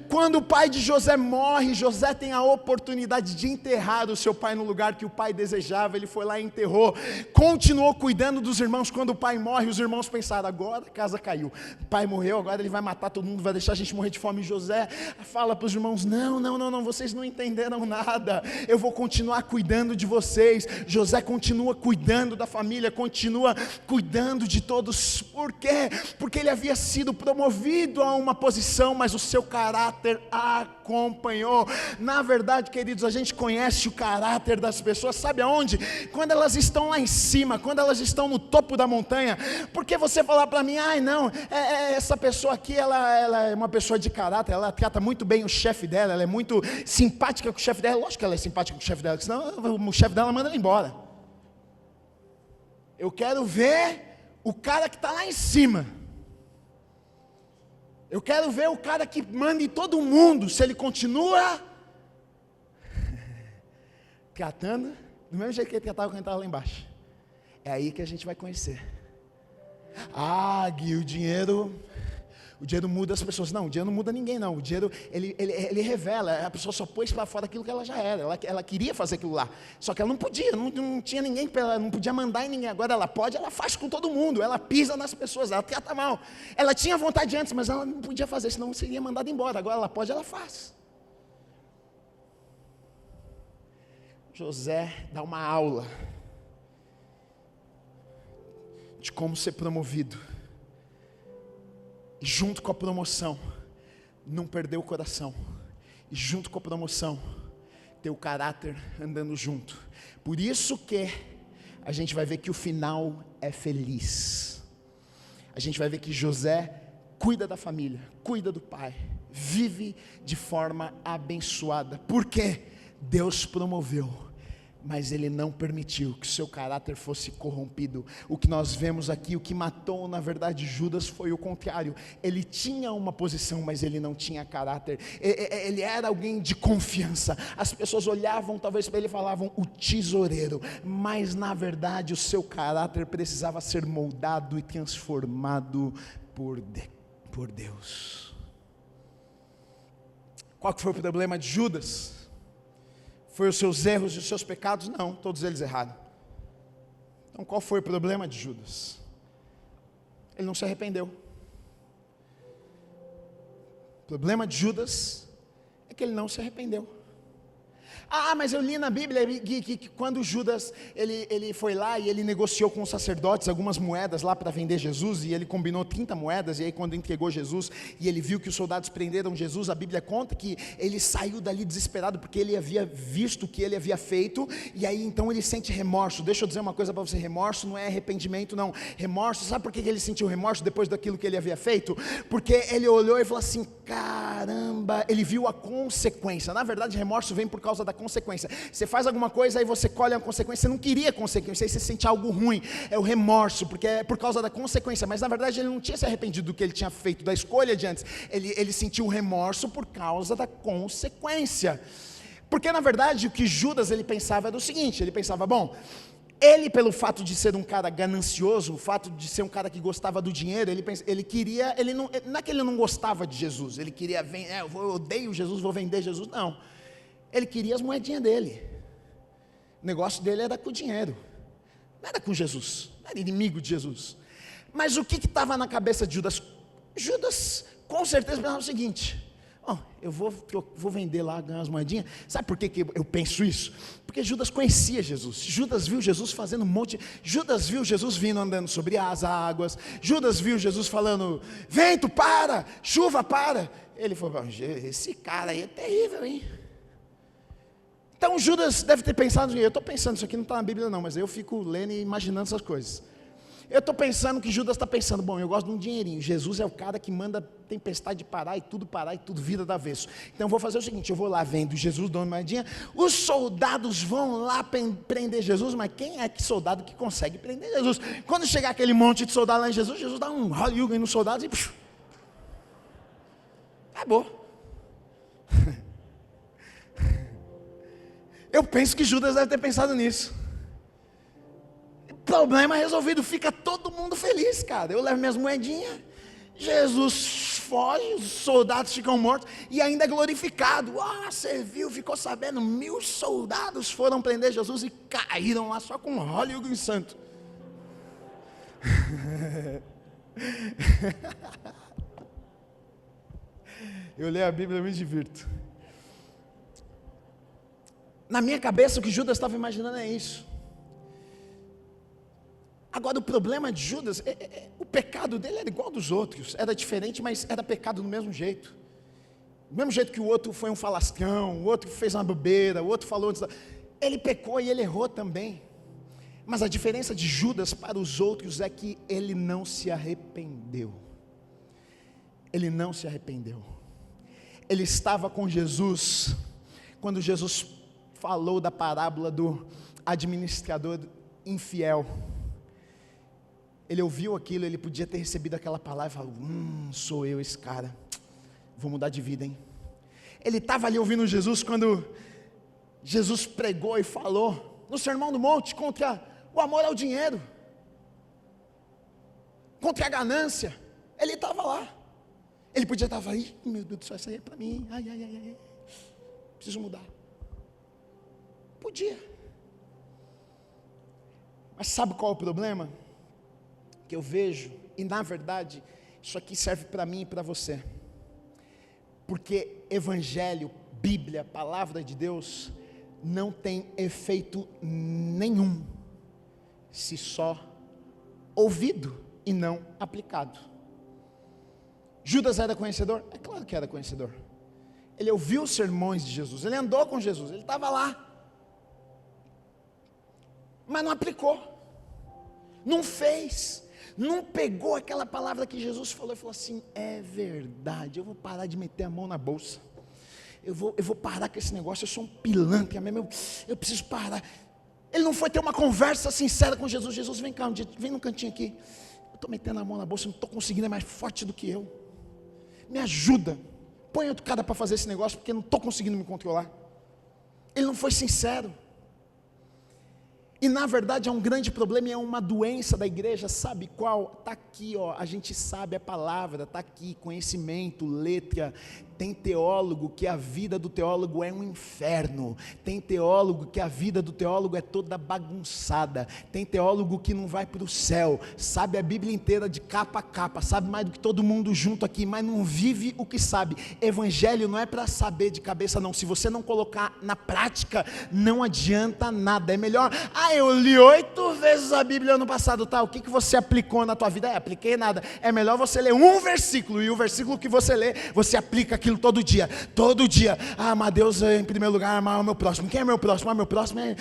Quando o pai de José morre, José tem a oportunidade de enterrar o seu pai no lugar que o pai desejava. Ele foi lá e enterrou, continuou cuidando dos irmãos. Quando o pai morre, os irmãos pensaram: agora a casa caiu, o pai morreu, agora ele vai matar todo mundo, vai deixar a gente morrer de fome. José fala para os irmãos: não, vocês não entenderam nada, eu vou continuar cuidando de vocês. José continua cuidando da família, continua cuidando de todos. Por quê? Porque ele havia sido promovido a uma posição, mas o seu caráter acompanhou. Na verdade, queridos, a gente conhece o caráter das pessoas, sabe aonde? Quando elas estão lá em cima, quando elas estão no topo da montanha. Porque você falar para mim: essa pessoa aqui, ela é uma pessoa de caráter, ela trata muito bem o chefe dela, ela é muito simpática com o chefe dela. Lógico que ela é simpática com o chefe dela, senão o chefe dela manda ela embora. Eu quero ver o cara que está lá em cima. Eu quero ver o cara que manda em todo mundo, se ele continua tratando do mesmo jeito que ele tratava quando ele estava lá embaixo. É aí que a gente vai conhecer. Gui, o dinheiro muda as pessoas. Não, o dinheiro não muda ninguém, não. O dinheiro, ele revela. A pessoa só pôs para fora aquilo que ela já era. Ela queria fazer aquilo lá, só que ela não podia, não tinha ninguém, ela não podia mandar em ninguém. Agora ela pode, ela faz com todo mundo, ela pisa nas pessoas, ela trata mal. Ela tinha vontade antes, mas ela não podia fazer, senão seria mandada embora. Agora ela pode, ela faz. José dá uma aula de como ser promovido, e junto com a promoção, não perder o coração, e junto com a promoção, ter o caráter andando junto. Por isso que a gente vai ver que o final é feliz. A gente vai ver que José cuida da família, cuida do pai, vive de forma abençoada. Por quê? Deus promoveu, mas ele não permitiu que o seu caráter fosse corrompido. O que nós vemos aqui, o que matou na verdade Judas foi o contrário. Ele tinha uma posição, mas ele não tinha caráter. Ele era alguém de confiança. As pessoas olhavam talvez para ele e falavam: o tesoureiro. Mas na verdade o seu caráter precisava ser moldado e transformado por Deus. Qual que foi o problema de Judas? Foi os seus erros e os seus pecados? Não, todos eles erraram. Então qual foi o problema de Judas? Ele não se arrependeu. O problema de Judas é que ele não se arrependeu. Mas eu li na Bíblia que quando Judas ele foi lá e ele negociou com os sacerdotes algumas moedas lá para vender Jesus, e ele combinou 30 moedas, e aí quando entregou Jesus e ele viu que os soldados prenderam Jesus, a Bíblia conta que ele saiu dali desesperado, porque ele havia visto o que ele havia feito, e aí então ele sente remorso. Deixa eu dizer uma coisa para você: remorso não é arrependimento, não. Remorso, sabe por que ele sentiu remorso depois daquilo que ele havia feito? Porque ele olhou e falou assim: caramba, ele viu a consequência. Na verdade, remorso vem por causa da consequência. Você faz alguma coisa, aí você colhe uma consequência, você não queria consequência, aí você sente algo ruim, é o remorso, porque é por causa da consequência. Mas na verdade ele não tinha se arrependido do que ele tinha feito, da escolha de antes. Ele sentiu remorso por causa da consequência. Porque na verdade o que Judas ele pensava era o seguinte: ele pensava, bom, ele, pelo fato de ser um cara ganancioso, o fato de ser um cara que gostava do dinheiro, ele queria, não é que ele não gostava de Jesus, ele queria, eu odeio Jesus, vou vender Jesus, não. Ele queria as moedinhas dele. O negócio dele era com o dinheiro, não era com Jesus, não era inimigo de Jesus. Mas o que estava na cabeça de Judas? Judas com certeza pensava o seguinte: Eu vou vender lá, ganhar umas moedinhas. Sabe por que eu penso isso? Porque Judas conhecia Jesus. Judas viu Jesus fazendo um monte. Judas viu Jesus vindo andando sobre as águas. Judas viu Jesus falando: vento, para, chuva, para. Ele falou: esse cara aí é terrível, hein? Então Judas deve ter pensado, eu estou pensando, isso aqui não está na Bíblia não, mas eu fico lendo e imaginando essas coisas. Eu estou pensando que Judas está pensando: bom, eu gosto de um dinheirinho, Jesus é o cara que manda tempestade parar e tudo vira do avesso. Então eu vou fazer o seguinte, eu vou lá vendo Jesus dando uma moedinha, os soldados vão lá prender Jesus, mas quem é que soldado que consegue prender Jesus? Quando chegar aquele monte de soldado lá em Jesus, Jesus dá um Hollywood nos soldados e acabou. Eu penso que Judas deve ter pensado nisso. Problema resolvido, fica todo mundo feliz, cara. Eu levo minhas moedinhas, Jesus foge, os soldados ficam mortos e ainda é glorificado. Você viu, ficou sabendo, 1000 soldados foram prender Jesus e caíram lá só com óleo e santo. Eu leio a Bíblia e me divirto. Na minha cabeça o que Judas estava imaginando é isso. Agora o problema de Judas, o pecado dele era igual ao dos outros, era diferente, mas era pecado do mesmo jeito. Do mesmo jeito que o outro foi um falastrão, o outro fez uma bobeira, o outro falou, ele pecou e ele errou também. Mas a diferença de Judas para os outros é que ele não se arrependeu. Ele não se arrependeu. Ele estava com Jesus, quando Jesus falou da parábola do administrador infiel. Ele ouviu aquilo, ele podia ter recebido aquela palavra e falou: sou eu esse cara, vou mudar de vida, hein? Ele estava ali ouvindo Jesus quando Jesus pregou e falou no Sermão do Monte contra o amor ao dinheiro, contra a ganância. Ele estava lá. Ele podia estar aí, meu Deus do céu, isso aí é para mim, ai, preciso mudar. Podia. Mas sabe qual é o problema? Que eu vejo, e na verdade, isso aqui serve para mim e para você. Porque Evangelho, Bíblia, Palavra de Deus, não tem efeito nenhum, se só ouvido e não aplicado. Judas era conhecedor? É claro que era conhecedor. Ele ouviu os sermões de Jesus, ele andou com Jesus, ele estava lá. Mas não aplicou, não fez, não pegou aquela palavra que Jesus falou e falou assim: é verdade, eu vou parar de meter a mão na bolsa, eu vou parar com esse negócio, eu sou um pilantra mesmo, eu preciso parar. Ele não foi ter uma conversa sincera com Jesus. Jesus, vem cá, vem no cantinho aqui, eu estou metendo a mão na bolsa, não estou conseguindo, é mais forte do que eu, me ajuda, põe outro cara para fazer esse negócio, porque eu não estou conseguindo me controlar. Ele não foi sincero. E na verdade é um grande problema e é uma doença da igreja, sabe qual? Está aqui, a gente sabe a palavra, está aqui, conhecimento, letra. Tem teólogo que a vida do teólogo é um inferno, tem teólogo que a vida do teólogo é toda bagunçada, tem teólogo que não vai para o céu, sabe a Bíblia inteira de capa a capa, sabe mais do que todo mundo junto aqui, mas não vive o que sabe. Evangelho não é para saber de cabeça não, se você não colocar na prática, não adianta nada. É melhor, eu li 8 vezes a Bíblia ano passado, tá? O que você aplicou na tua vida? Apliquei nada. É melhor você ler um versículo, e o versículo que você lê, você aplica aquilo todo dia, mas Deus em primeiro lugar, amar o meu próximo. Quem é meu próximo? Meu próximo é,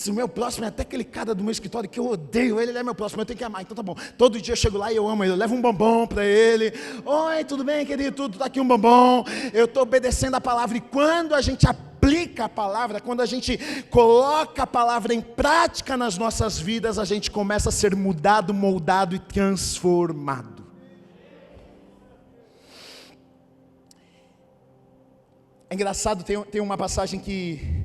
o meu próximo é até aquele cara do meu escritório que eu odeio, ele é meu próximo, eu tenho que amar, então tá bom, todo dia eu chego lá e eu amo ele, eu levo um bombom para ele, oi, tudo bem querido, tudo, tá aqui um bombom, eu estou obedecendo a palavra. E quando a gente aplica a palavra, quando a gente coloca a palavra em prática nas nossas vidas, a gente começa a ser mudado, moldado e transformado. É engraçado, tem uma passagem que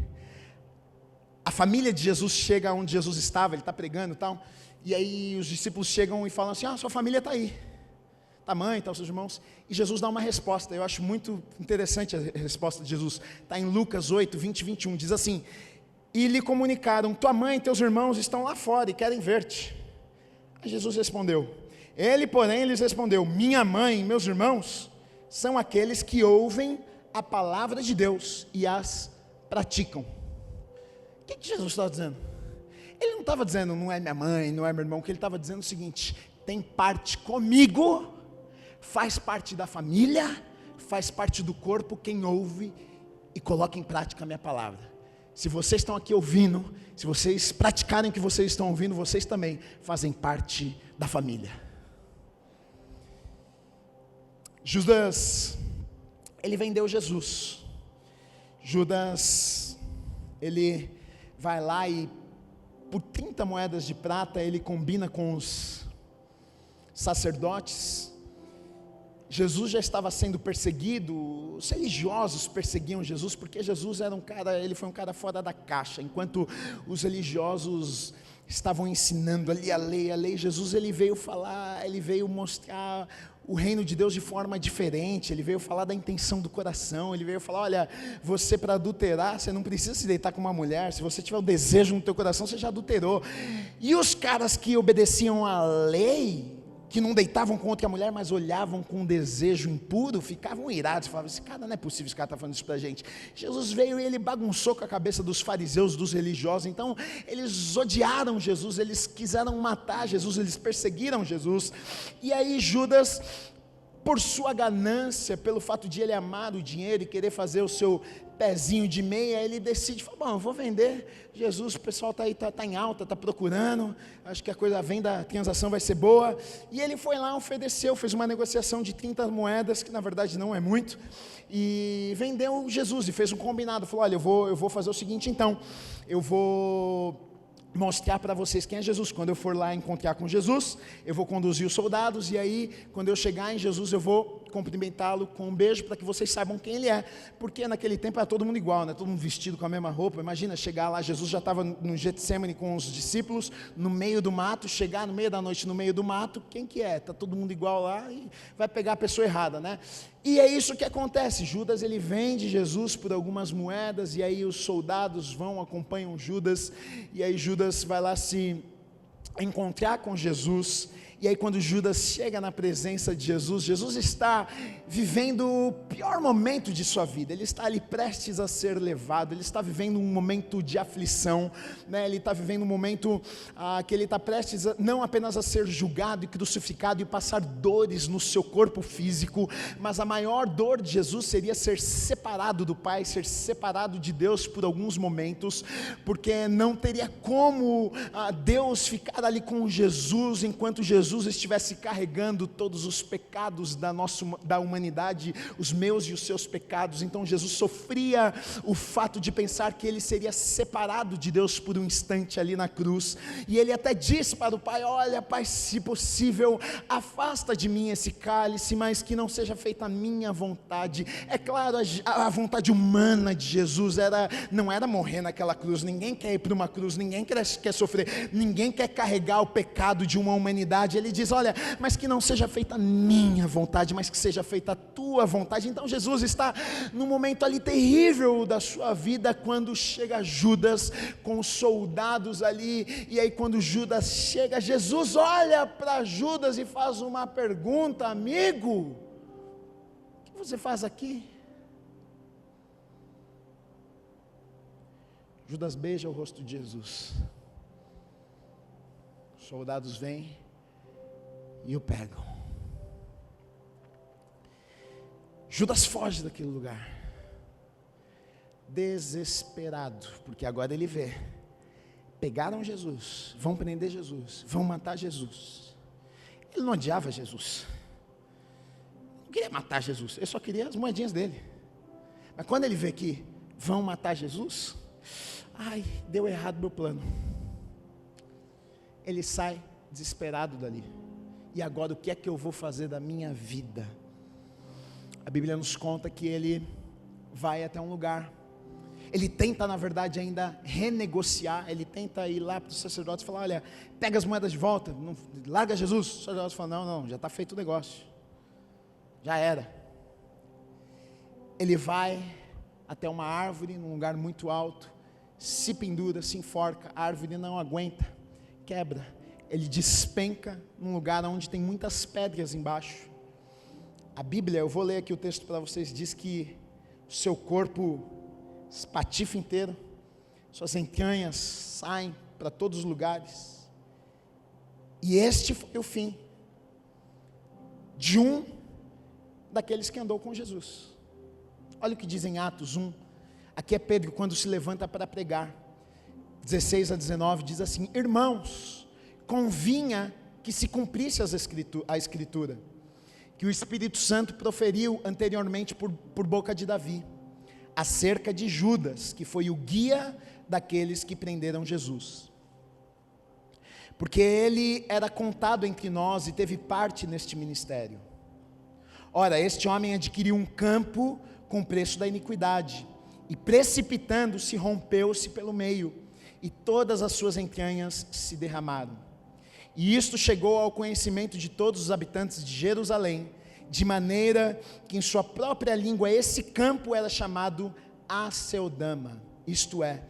a família de Jesus chega onde Jesus estava, ele está pregando e tal, e aí os discípulos chegam e falam assim: sua família está aí, está a mãe, está os seus irmãos, e Jesus dá uma resposta. Eu acho muito interessante a resposta de Jesus, está em Lucas 8, 20 e 21, diz assim: e lhe comunicaram, tua mãe e teus irmãos estão lá fora e querem ver-te. Aí Jesus respondeu, ele porém lhes respondeu, minha mãe e meus irmãos são aqueles que ouvem a palavra de Deus e as praticam. O que Jesus estava dizendo? Ele não estava dizendo, não é minha mãe, não é meu irmão, que ele estava dizendo o seguinte: tem parte comigo, faz parte da família, faz parte do corpo, quem ouve e coloca em prática a minha palavra. Se vocês estão aqui ouvindo, se vocês praticarem o que vocês estão ouvindo, vocês também fazem parte da família. Judas, ele vendeu Jesus. Judas, ele vai lá e por 30 moedas de prata, ele combina com os sacerdotes. Jesus já estava sendo perseguido, os religiosos perseguiam Jesus, porque Jesus era ele foi um cara fora da caixa. Enquanto os religiosos estavam ensinando ali a lei, Jesus ele veio falar, ele veio mostrar o reino de Deus de forma diferente. Ele veio falar da intenção do coração, ele veio falar: olha, você para adulterar, você não precisa se deitar com uma mulher, se você tiver o desejo no teu coração, você já adulterou. E os caras que obedeciam à lei, que não deitavam com outra mulher, mas olhavam com um desejo impuro, ficavam irados, falavam: esse cara não é possível, esse cara está falando isso para a gente. Jesus veio e ele bagunçou com a cabeça dos fariseus, dos religiosos. Então eles odiaram Jesus, eles quiseram matar Jesus, eles perseguiram Jesus. E aí Judas, por sua ganância, pelo fato de ele amar o dinheiro e querer fazer o seu pezinho de meia, ele decide, fala: bom, eu vou vender Jesus, o pessoal está aí, está em alta, está procurando, acho que a venda, a transação vai ser boa. E ele foi lá, ofereceu, fez uma negociação de 30 moedas, que na verdade não é muito, e vendeu Jesus, e fez um combinado. Falou: olha, eu vou fazer o seguinte então, eu vou mostrar para vocês quem é Jesus. Quando eu for lá encontrar com Jesus, eu vou conduzir os soldados, e aí quando eu chegar em Jesus, eu vou cumprimentá-lo com um beijo, para que vocês saibam quem ele é, porque naquele tempo era todo mundo igual, né? Todo mundo vestido com a mesma roupa. Imagina chegar lá, Jesus já estava no Getsemane com os discípulos, no meio do mato, chegar no meio da noite no meio do mato, quem que é? Está todo mundo igual lá, e vai pegar a pessoa errada, né? E é isso que acontece. Judas, ele vende Jesus por algumas moedas, e aí os soldados vão, acompanham Judas, e aí Judas vai lá se encontrar com Jesus. E aí quando Judas chega na presença de Jesus, Jesus está vivendo o pior momento de sua vida. Ele está ali prestes a ser levado, ele está vivendo um momento de aflição, né? Ele está vivendo um momento que ele está prestes não apenas a ser julgado e crucificado e passar dores no seu corpo físico, mas a maior dor de Jesus seria ser separado do Pai, ser separado de Deus por alguns momentos, porque não teria como Deus ficar ali com Jesus, enquanto Jesus estivesse carregando todos os pecados da humanidade, os meus e os seus pecados. Então Jesus sofria o fato de pensar que ele seria separado de Deus por um instante ali na cruz, e ele até disse para o Pai: olha, Pai, se possível, afasta de mim esse cálice, mas que não seja feita a minha vontade. É claro, a vontade humana de Jesus não era morrer naquela cruz. Ninguém quer ir para uma cruz, ninguém quer sofrer, ninguém quer carregar o pecado de uma humanidade. Ele diz: olha, mas que não seja feita a minha vontade, mas que seja feita a tua vontade. Então Jesus está num momento ali terrível da sua vida, quando chega Judas com os soldados ali. E aí quando Judas chega, Jesus olha para Judas e faz uma pergunta: amigo, o que você faz aqui? Judas beija o rosto de Jesus. Os soldados vêm e o pegam. Judas foge daquele lugar, desesperado, porque agora ele vê: pegaram Jesus, vão prender Jesus, vão matar Jesus. Ele não odiava Jesus, não queria matar Jesus, ele só queria as moedinhas dele. Mas quando ele vê que vão matar Jesus, ai, deu errado meu plano. Ele sai desesperado dali. E agora o que é que eu vou fazer da minha vida? A Bíblia nos conta que ele vai até um lugar. Ele tenta, na verdade, ainda renegociar. Ele tenta ir lá para os sacerdotes e falar: olha, pega as moedas de volta, não, larga Jesus. Os sacerdotes falam: não, já está feito o negócio, já era. Ele vai até uma árvore, num lugar muito alto, se pendura, se enforca, a árvore não aguenta, quebra. Ele despenca num lugar onde tem muitas pedras embaixo. A Bíblia, eu vou ler aqui o texto para vocês, diz que seu corpo espatifa inteiro, suas entranhas saem para todos os lugares. E este foi o fim de um daqueles que andou com Jesus. Olha o que diz em Atos 1, aqui é Pedro quando se levanta para pregar, 16 a 19, diz assim: irmãos, convinha que se cumprisse a Escritura, que o Espírito Santo proferiu anteriormente por boca de Davi, acerca de Judas, que foi o guia daqueles que prenderam Jesus. Porque ele era contado entre nós e teve parte neste ministério. Ora, este homem adquiriu um campo com o preço da iniquidade, e precipitando-se, rompeu-se pelo meio, e todas as suas entranhas se derramaram. E isto chegou ao conhecimento de todos os habitantes de Jerusalém, de maneira que em sua própria língua esse campo era chamado Aceldama, isto é,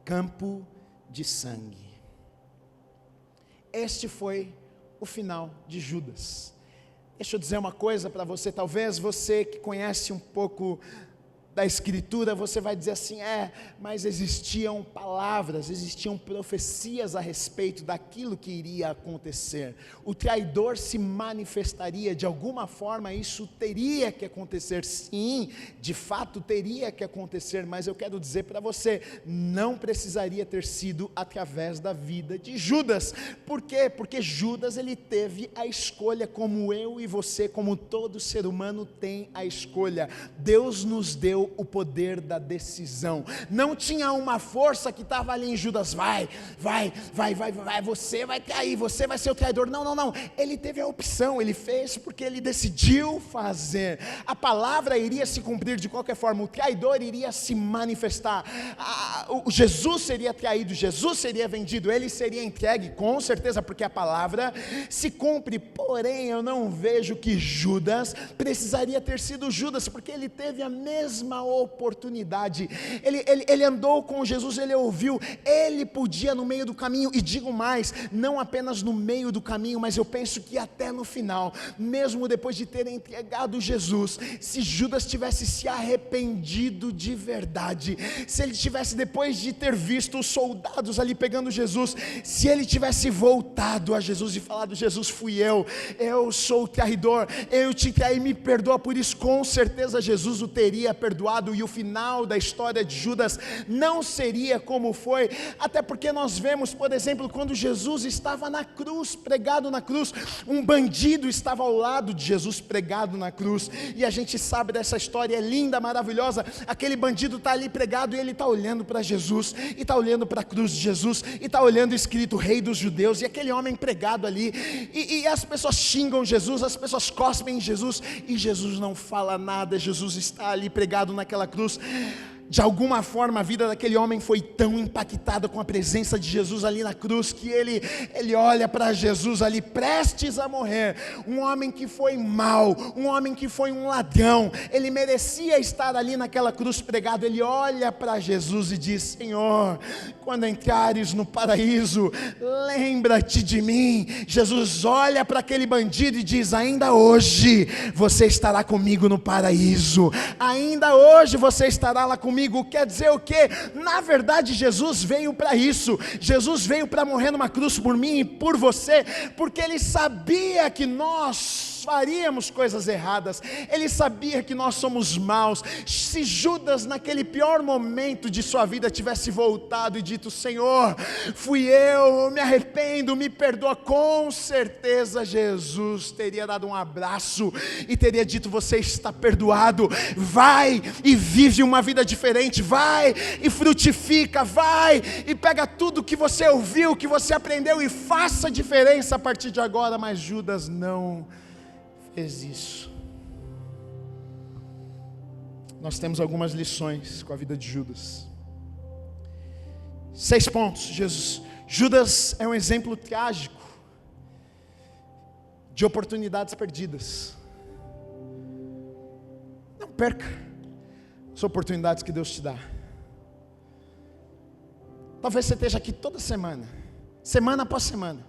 campo de sangue. Este foi o final de Judas. Deixa eu dizer uma coisa para você, talvez você que conhece um pouco da Escritura, você vai dizer assim, mas existiam palavras, existiam profecias a respeito daquilo que iria acontecer, o traidor se manifestaria, de alguma forma isso teria que acontecer, sim, de fato teria que acontecer, mas eu quero dizer para você, não precisaria ter sido através da vida de Judas. Por quê? Porque Judas ele teve a escolha, como eu e você, como todo ser humano tem a escolha. Deus nos deu o poder da decisão. Não tinha uma força que estava ali em Judas, vai, você vai cair, você vai ser o traidor. Não, ele teve a opção, ele fez porque ele decidiu fazer. A palavra iria se cumprir de qualquer forma, o traidor iria se manifestar, Jesus seria traído, Jesus seria vendido, ele seria entregue, com certeza, porque a palavra se cumpre. Porém, eu não vejo que Judas precisaria ter sido Judas, porque ele teve a mesma oportunidade, ele andou com Jesus, ele ouviu, ele podia no meio do caminho, e digo mais, não apenas no meio do caminho, mas eu penso que até no final, mesmo depois de ter entregado Jesus, se Judas tivesse se arrependido de verdade, se ele tivesse, depois de ter visto os soldados ali pegando Jesus, se ele tivesse voltado a Jesus e falado, Jesus, fui eu sou o traidor, eu te traí, me perdoa por isso, com certeza Jesus o teria perdoado, e o final da história de Judas não seria como foi, até porque nós vemos, por exemplo, quando Jesus estava na cruz, pregado na cruz, um bandido estava ao lado de Jesus pregado na cruz, e a gente sabe dessa história, é linda, maravilhosa, aquele bandido está ali pregado, e ele está olhando para Jesus, e está olhando para a cruz de Jesus, e está olhando escrito Rei dos Judeus, e aquele homem pregado ali, e as pessoas xingam Jesus, as pessoas cospem em Jesus, e Jesus não fala nada, Jesus está ali pregado naquela cruz. De alguma forma a vida daquele homem foi tão impactada com a presença de Jesus ali na cruz, que ele olha para Jesus ali prestes a morrer, um homem que foi mau, um homem que foi um ladrão, ele merecia estar ali naquela cruz pregado, ele olha para Jesus e diz, Senhor, quando entrares no paraíso, lembra-te de mim. Jesus olha para aquele bandido e diz, ainda hoje você estará comigo no paraíso, ainda hoje você estará lá comigo. Quer dizer o quê? Na verdade Jesus veio para isso, Jesus veio para morrer numa cruz por mim e por você, porque ele sabia que nós faríamos coisas erradas, ele sabia que nós somos maus. Se Judas naquele pior momento de sua vida tivesse voltado e dito, Senhor, fui eu me arrependo, me perdoa, com certeza Jesus teria dado um abraço e teria dito, você está perdoado, vai e vive uma vida diferente, vai e frutifica, vai e pega tudo que você ouviu, que você aprendeu e faça diferença a partir de agora. Mas Judas não fez isso. Nós temos algumas lições com a vida de Judas. 6 pontos. Judas é um exemplo trágico de oportunidades perdidas. Não perca as oportunidades que Deus te dá. Talvez você esteja aqui toda semana, semana após semana,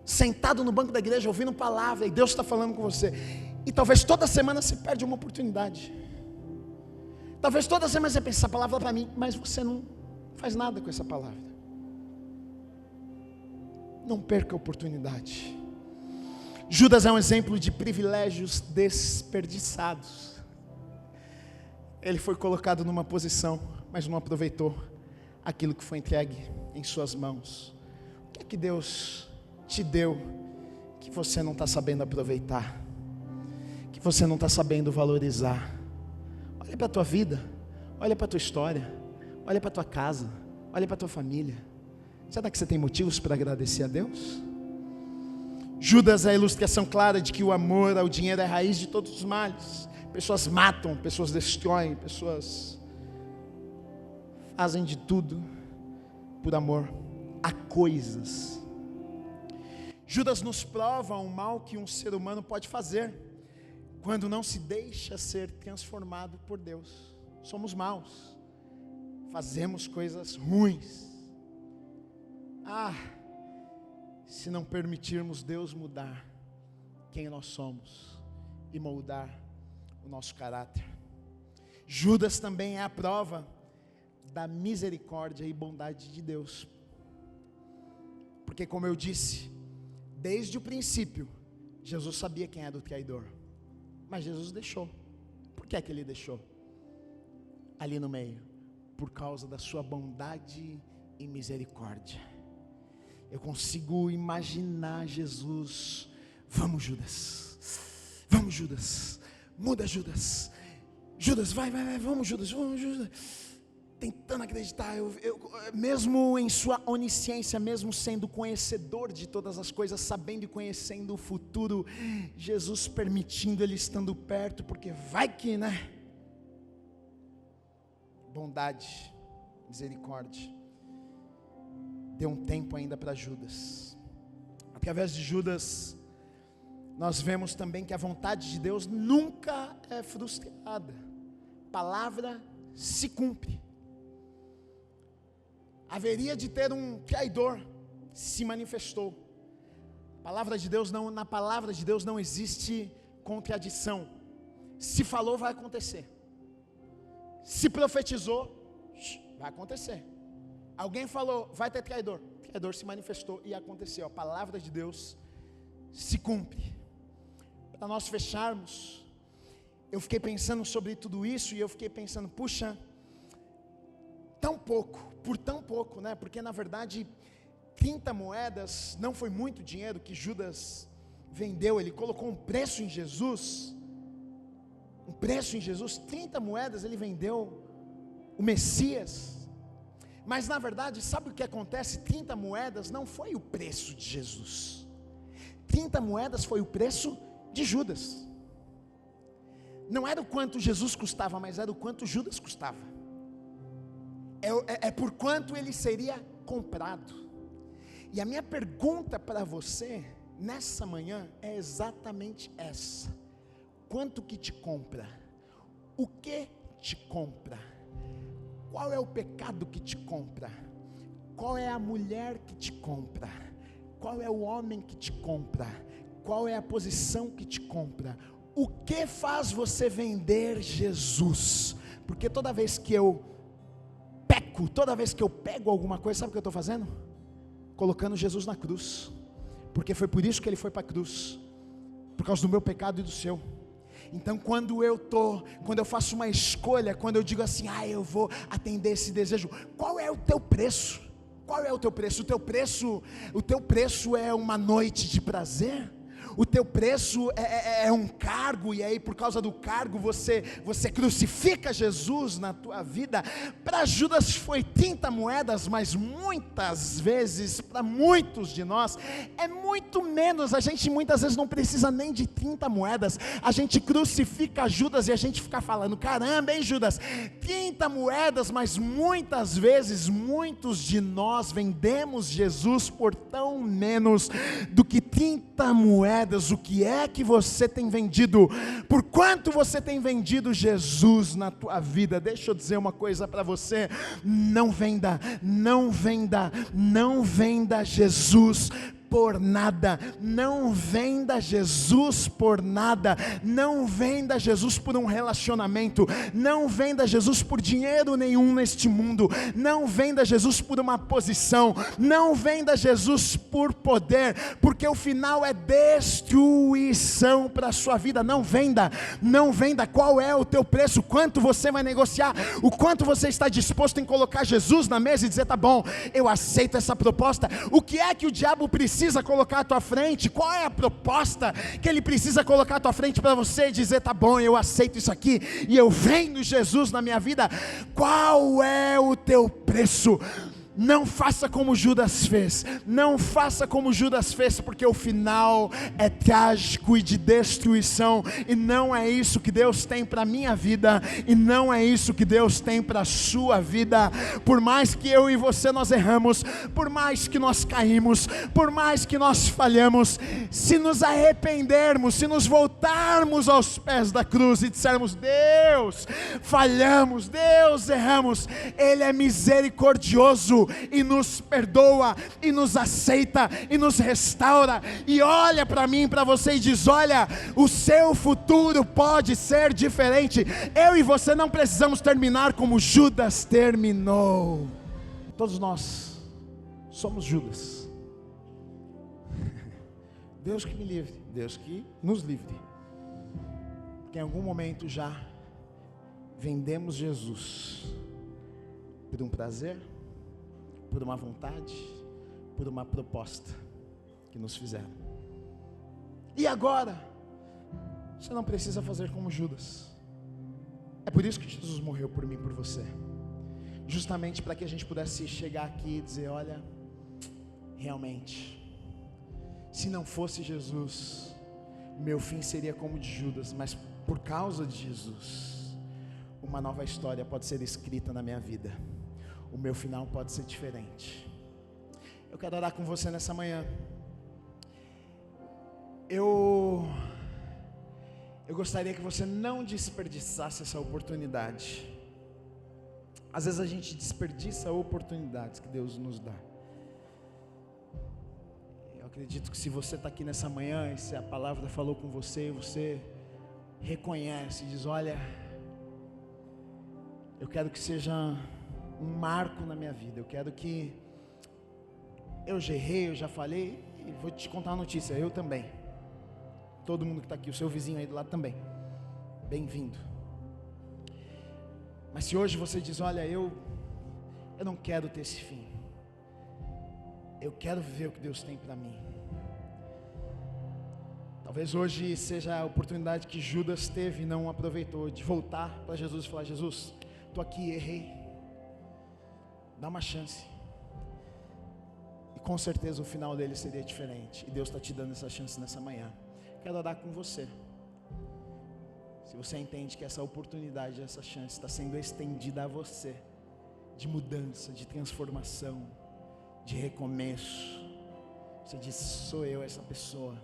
sentado no banco da igreja, ouvindo palavra, e Deus está falando com você, e talvez toda semana você perde uma oportunidade. Talvez toda semana você pense, essa palavra é para mim, mas você não faz nada com essa palavra. Não perca a oportunidade. Judas é um exemplo de privilégios desperdiçados. Ele foi colocado numa posição, mas não aproveitou aquilo que foi entregue em suas mãos. O que é que Deus te deu que você não está sabendo aproveitar, que você não está sabendo valorizar? Olha para a tua vida, olha para a tua história, olha para a tua casa, olha para a tua família. Será que você tem motivos para agradecer a Deus? Judas é a ilustração clara de que o amor ao dinheiro é a raiz de todos os males. Pessoas matam, pessoas destroem, pessoas fazem de tudo por amor a coisas. Judas nos prova o mal que um ser humano pode fazer quando não se deixa ser transformado por Deus. Somos maus, fazemos coisas ruins. Se não permitirmos Deus mudar quem nós somos e moldar o nosso caráter. Judas também é a prova da misericórdia e bondade de Deus, porque, como eu disse, desde o princípio Jesus sabia quem era o traidor, mas Jesus deixou. Por que é que ele deixou ali no meio? Por causa da sua bondade e misericórdia. Eu consigo imaginar Jesus, vamos Judas, muda Judas, vai, vamos Judas, tentando acreditar, mesmo em sua onisciência, mesmo sendo conhecedor de todas as coisas, sabendo e conhecendo o futuro, Jesus permitindo, ele estando perto, porque vai que, né? Bondade, misericórdia. Deu um tempo ainda para Judas. Através de Judas, nós vemos também que a vontade de Deus nunca é frustrada. A palavra se cumpre. Haveria de ter um traidor, se manifestou. Na palavra de Deus não existe contradição. Se falou, vai acontecer. Se profetizou, vai acontecer. Alguém falou, vai ter traidor. O traidor se manifestou e aconteceu. A palavra de Deus se cumpre. Para nós fecharmos, eu fiquei pensando sobre tudo isso e eu fiquei pensando, puxa, por tão pouco, né? Porque na verdade 30 moedas não foi muito dinheiro que Judas vendeu. Ele colocou um preço em Jesus. 30 moedas ele vendeu o Messias. Mas na verdade, sabe o que acontece? 30 moedas não foi o preço de Jesus. 30 moedas foi o preço de Judas. Não era o quanto Jesus custava, mas era o quanto Judas custava. É por quanto ele seria comprado. E a minha pergunta para você, nessa manhã, é exatamente essa. Quanto que te compra? O que te compra? Qual é o pecado que te compra? Qual é a mulher que te compra? Qual é o homem que te compra? Qual é a posição que te compra? O que faz você vender Jesus? Porque toda vez que eu peco, toda vez que eu pego alguma coisa, sabe o que eu estou fazendo? Colocando Jesus na cruz. Porque foi por isso que ele foi para a cruz, por causa do meu pecado e do seu. Então quando eu faço uma escolha, quando eu digo assim, eu vou atender esse desejo, qual é o teu preço? Qual é o teu preço? O teu preço é uma noite de prazer? O teu preço é um cargo, e aí por causa do cargo você crucifica Jesus na tua vida? Para Judas foi 30 moedas, mas muitas vezes, para muitos de nós, é muito menos. A gente muitas vezes não precisa nem de 30 moedas, a gente crucifica Judas e a gente fica falando, caramba, hein Judas, 30 moedas, mas muitas vezes, muitos de nós vendemos Jesus por tão menos do que 30 moedas. O que é que você tem vendido? Por quanto você tem vendido Jesus na tua vida? Deixa eu dizer uma coisa para você: não venda Jesus por nada. Não venda Jesus por nada. Não venda Jesus por um relacionamento. Não venda Jesus por dinheiro nenhum neste mundo. Não venda Jesus por uma posição. Não venda Jesus por poder, porque o final é destruição para a sua vida. Não venda, não venda. Qual é o teu preço? Quanto você vai negociar? O quanto você está disposto em colocar Jesus na mesa e dizer, tá bom, eu aceito essa proposta. O que é que o diabo precisa colocar à tua frente? Qual é a proposta que ele precisa colocar à tua frente para você dizer, tá bom, eu aceito isso aqui e eu vendo Jesus na minha vida? Qual é o teu preço? Não faça como Judas fez, não faça como Judas fez, porque o final é trágico e de destruição, e não é isso que Deus tem para a minha vida, e não é isso que Deus tem para a sua vida. Por mais que eu e você nós erramos, por mais que nós caímos, por mais que nós falhamos, se nos arrependermos, se nos voltarmos aos pés da cruz e dissermos, Deus, falhamos, Deus, erramos, Ele é misericordioso e nos perdoa, e nos aceita, e nos restaura, e olha para mim, para você e diz, olha, o seu futuro pode ser diferente. Eu e você não precisamos terminar como Judas terminou. Todos nós somos Judas. Deus que me livre, Deus que nos livre, que em algum momento já vendemos Jesus por um prazer, por uma vontade, por uma proposta que nos fizeram. E agora, você não precisa fazer como Judas. É por isso que Jesus morreu por mim e por você, justamente para que a gente pudesse chegar aqui e dizer, olha, realmente, se não fosse Jesus, meu fim seria como de Judas, mas por causa de Jesus, uma nova história pode ser escrita na minha vida. O meu final pode ser diferente. Eu quero orar com você nessa manhã. Eu gostaria que você não desperdiçasse essa oportunidade. Às vezes a gente desperdiça oportunidades que Deus nos dá. Eu acredito que se você está aqui nessa manhã, e se a palavra falou com você, você reconhece, diz, olha, eu quero que seja um marco na minha vida. Eu quero que, eu já errei, eu já falei, e vou te contar uma notícia, eu também, todo mundo que está aqui, o seu vizinho aí do lado também, bem-vindo. Mas se hoje você diz, olha, eu não quero ter esse fim, eu quero viver o que Deus tem para mim. Talvez hoje seja a oportunidade que Judas teve e não aproveitou, de voltar para Jesus e falar, Jesus, estou aqui, errei, dá uma chance. E com certeza o final dele seria diferente, e Deus está te dando essa chance nessa manhã. Quero orar com você. Se você entende que essa oportunidade, essa chance está sendo estendida a você, de mudança, de transformação, de recomeço, você diz, sou eu essa pessoa,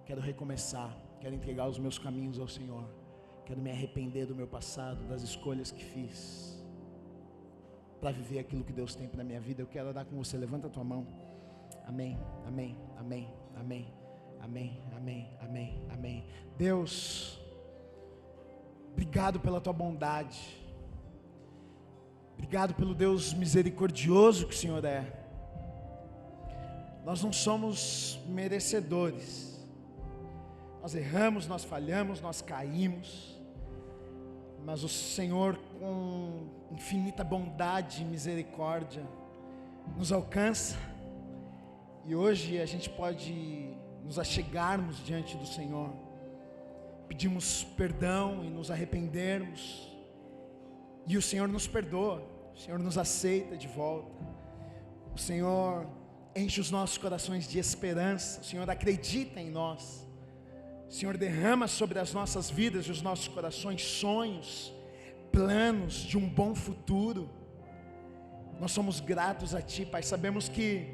quero recomeçar, quero entregar os meus caminhos ao Senhor, quero me arrepender do meu passado, das escolhas que fiz, para viver aquilo que Deus tem para a minha vida. Eu quero orar com você, levanta a tua mão. Amém, amém, amém, amém, amém, amém, amém, amém. Deus, obrigado pela tua bondade, obrigado pelo Deus misericordioso que o Senhor é. Nós não somos merecedores, nós erramos, nós falhamos, nós caímos, mas o Senhor, com infinita bondade e misericórdia, nos alcança, e hoje a gente pode nos achegarmos diante do Senhor, pedimos perdão e nos arrependermos, e o Senhor nos perdoa, o Senhor nos aceita de volta, o Senhor enche os nossos corações de esperança, o Senhor acredita em nós, o Senhor derrama sobre as nossas vidas e os nossos corações sonhos, planos de um bom futuro. Nós somos gratos a Ti, Pai. Sabemos que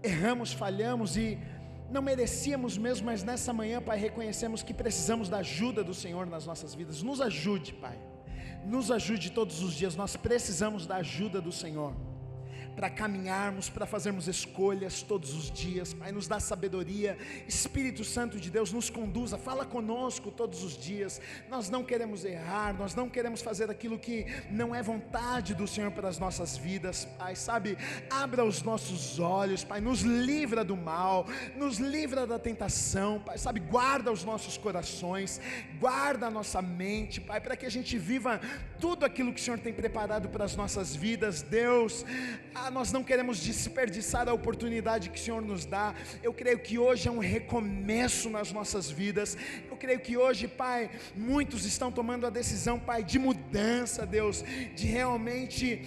erramos, falhamos e não merecíamos mesmo, mas nessa manhã, Pai, reconhecemos que precisamos da ajuda do Senhor nas nossas vidas. Nos ajude, Pai, nos ajude todos os dias. Nós precisamos da ajuda do Senhor para caminharmos, para fazermos escolhas todos os dias. Pai, nos dá sabedoria. Espírito Santo de Deus, nos conduza, fala conosco todos os dias. Nós não queremos errar, nós não queremos fazer aquilo que não é vontade do Senhor para as nossas vidas. Pai, sabe, abra os nossos olhos, Pai, nos livra do mal, nos livra da tentação, Pai, sabe, guarda os nossos corações, guarda a nossa mente, Pai, para que a gente viva tudo aquilo que o Senhor tem preparado para as nossas vidas. Deus, nós não queremos desperdiçar a oportunidade que o Senhor nos dá. Eu creio que hoje é um recomeço nas nossas vidas. Eu creio que hoje, Pai, muitos estão tomando a decisão, Pai, de mudança, Deus, de realmente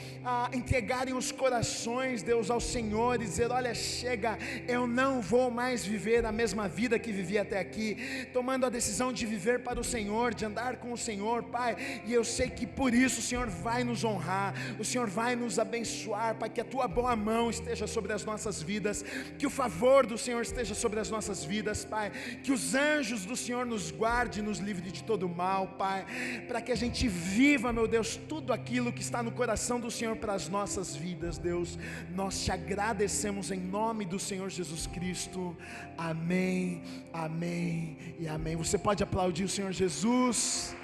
entregarem os corações, Deus, ao Senhor e dizer: olha, chega, eu não vou mais viver a mesma vida que vivi até aqui, tomando a decisão de viver para o Senhor, de andar com o Senhor, Pai. E eu sei que por isso o Senhor vai nos honrar, o Senhor vai nos abençoar, Pai, que a Tua boa mão esteja sobre as nossas vidas, que o favor do Senhor esteja sobre as nossas vidas, Pai, que os anjos do Senhor nos guarde e nos livre de todo mal, Pai, para que a gente viva, meu Deus, tudo aquilo que está no coração do Senhor para as nossas vidas. Deus, nós te agradecemos em nome do Senhor Jesus Cristo. Amém, amém e amém. Você pode aplaudir o Senhor Jesus?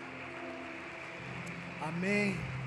Amém.